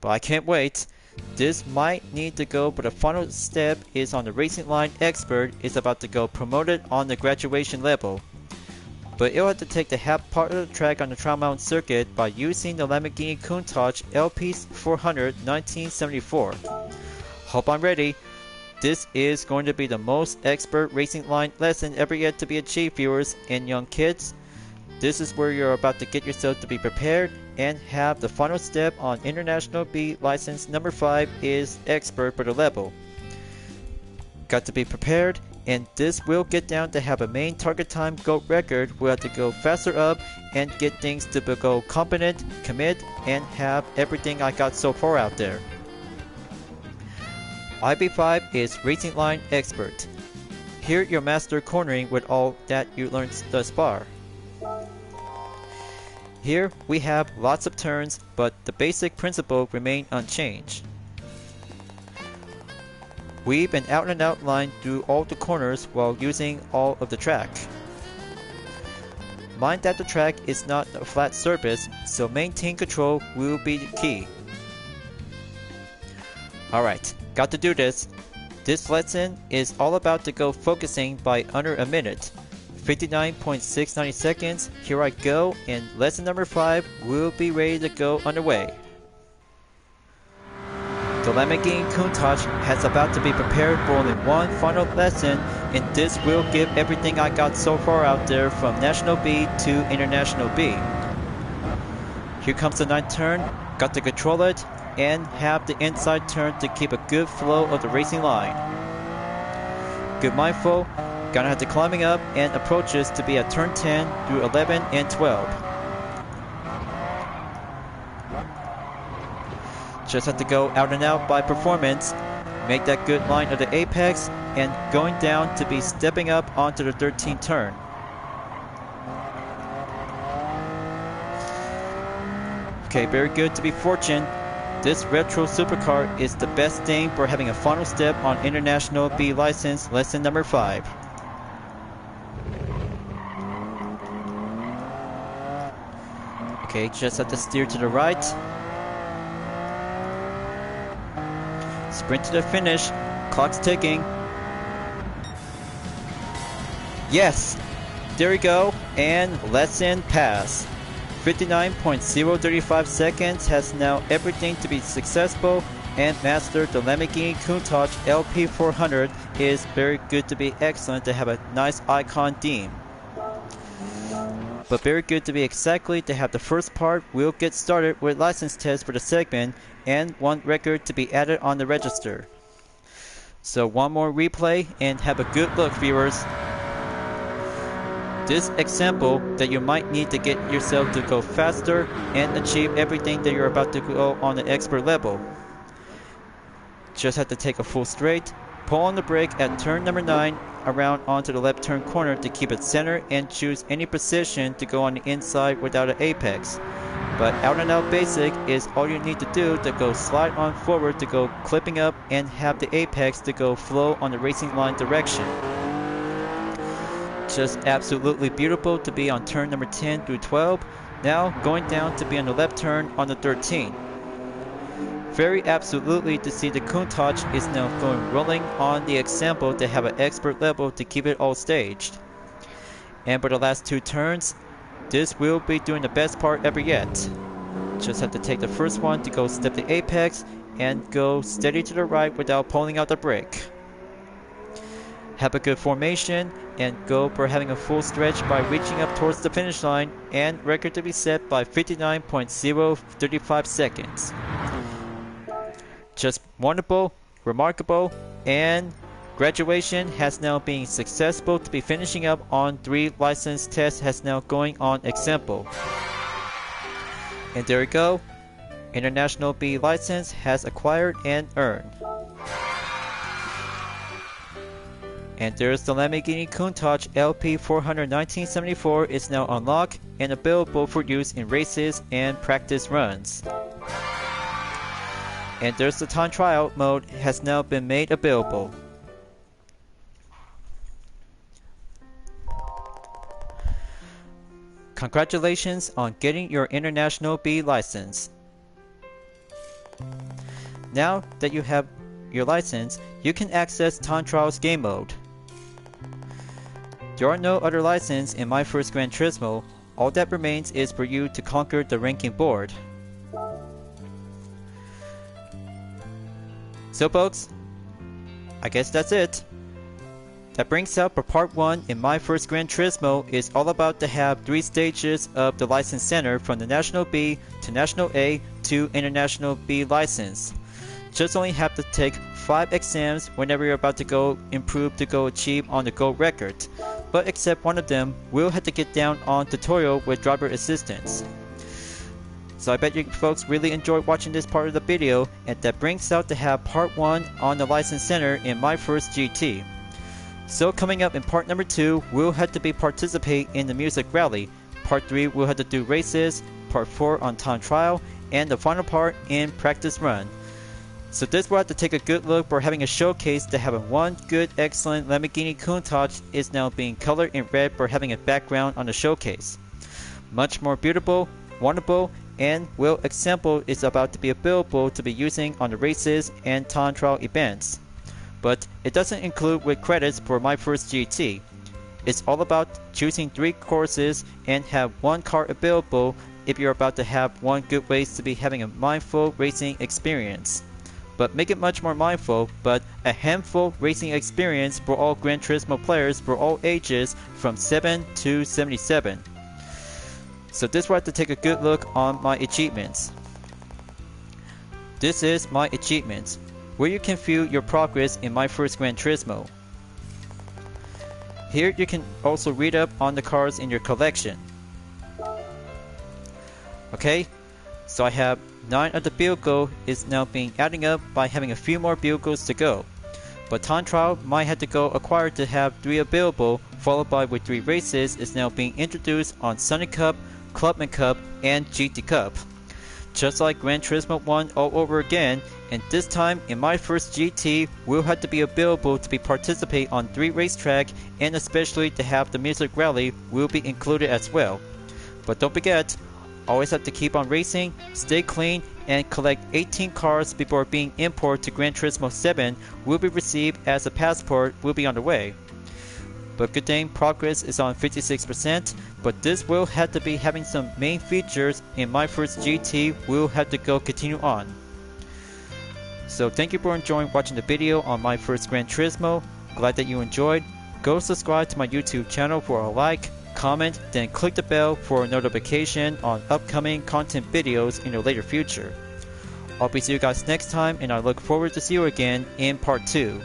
But I can't wait. This might need to go, but the final step is on the Racing Line Expert. It's about to go promoted on the graduation level. But it'll have to take the half part of the track on the Trial Mountain circuit by using the Lamborghini Countach LP400 1974. Hope I'm ready. This is going to be the most expert racing line lesson ever yet to be achieved, viewers and young kids. This is where you're about to get yourself to be prepared and have the final step on International B license number 5 is expert for the level. Got to be prepared, and this will get down to have a main target time GOAT record. We'll have to go faster up and get things to go competent, commit, and have everything I got so far out there. IB5 is Racing Line Expert. Here you'll master cornering with all that you learned thus far. Here we have lots of turns, but the basic principle remain unchanged. Weave an out and out line through all the corners while using all of the track. Mind that the track is not a flat surface, so maintain control will be the key. Alright, got to do this. This lesson is all about to go focusing by under a minute. 59.690 seconds, here I go, and lesson number 5 will be ready to go underway. The Lamborghini Countach has about to be prepared for only one final lesson, and this will give everything I got so far out there from National B to International B. Here comes the 9th turn, got to control it, and have the inside turn to keep a good flow of the racing line. Good mindful, gonna have to climbing up and approaches to be at turn 10 through 11 and 12. Just have to go out and out by performance, make that good line of the apex, and going down to be stepping up onto the 13th turn. Okay, very good to be fortunate. This retro supercar is the best thing for having a final step on International B license lesson number 5. Okay, just have to steer to the right. Sprint to the finish. Clock's ticking. Yes! There we go. And lesson pass. 59.035 seconds has now everything to be successful and mastered the Lamborghini Countach LP400 is very good to be excellent to have a nice icon theme. But very good to be exactly to have the first part. We'll get started with license test for the segment and one record to be added on the register. So one more replay and have a good look, viewers. This example that you might need to get yourself to go faster and achieve everything that you're about to go on the expert level. Just have to take a full straight, pull on the brake at turn number 9 around onto the left turn corner to keep it center and choose any position to go on the inside without an apex. But out and out basic is all you need to do to go slide on forward to go clipping up and have the apex to go flow on the racing line direction. Just absolutely beautiful to be on turn number 10 through 12. Now going down to be on the left turn on the 13. Very absolutely to see the Countach is now going rolling on the example to have an expert level to keep it all staged. And for the last 2 turns, this will be doing the best part ever yet. Just have to take the first one to go step the apex and go steady to the right without pulling out the brake. Have a good formation and go for having a full stretch by reaching up towards the finish line, and record to be set by 59.035 seconds. Just wonderful, remarkable, and graduation has now been successful to be finishing up on 3 license tests has now going on example. And there we go. International B license has acquired and earned. And there's the Lamborghini Countach LP 400 1974 is now unlocked and available for use in races and practice runs. And there's the time trial mode has now been made available. Congratulations on getting your International B license. Now that you have your license, you can access Time Trial's game mode. There are no other licenses in my First Gran Turismo. All that remains is for you to conquer the ranking board. So folks, I guess that's it. That brings up for part 1 in my First Gran Turismo is all about to have 3 stages of the license center from the National B to National A to International B license. Just only have to take 5 exams whenever you're about to go improve to go achieve on the gold record. But except one of them, we'll have to get down on tutorial with driver assistance. So I bet you folks really enjoyed watching this part of the video, and that brings out to have part 1 on the license center in my first GT. So coming up in part number 2, we'll have to be participate in the music rally. Part 3 we'll have to do races, part 4 on time trial, and the final part in practice run. So this will have to take a good look for having a showcase to having one good excellent Lamborghini Countach is now being colored in red for having a background on the showcase. Much more beautiful, wonderful, and will example is about to be available to be using on the races and time trial events. But it doesn't include with credits for my first GT. It's all about choosing 3 courses and have 1 car available if you're about to have 1 good ways to be having a mindful racing experience. But make it much more mindful, but a handful racing experience for all Gran Turismo players for all ages from 7 to 77. So this will have to take a good look on my achievements. This is my achievements, where you can view your progress in my first Gran Turismo. Here you can also read up on the cars in your collection. Okay, so I have 9 of the vehicle is now being adding up by having a few more vehicles to go. But time trial might have to go acquired to have 3 available, followed by with 3 races is now being introduced on Sunny Cup, Clubman Cup, and GT Cup. Just like Gran Turismo 1 all over again, and this time in my first GT will have to be available to be participate on 3 racetrack, and especially to have the music rally will be included as well. But don't forget, always have to keep on racing, stay clean, and collect 18 cars before being imported to Gran Turismo 7 will be received as a passport will be on the way. But good thing progress is on 56%, but this will have to be having some main features in my first GT will have to go continue on. So thank you for enjoying watching the video on my first Gran Turismo. Glad that you enjoyed. Go subscribe to my YouTube channel for a like, comment, then click the bell for a notification on upcoming content videos in the later future. I'll be see you guys next time, and I look forward to see you again in part 2.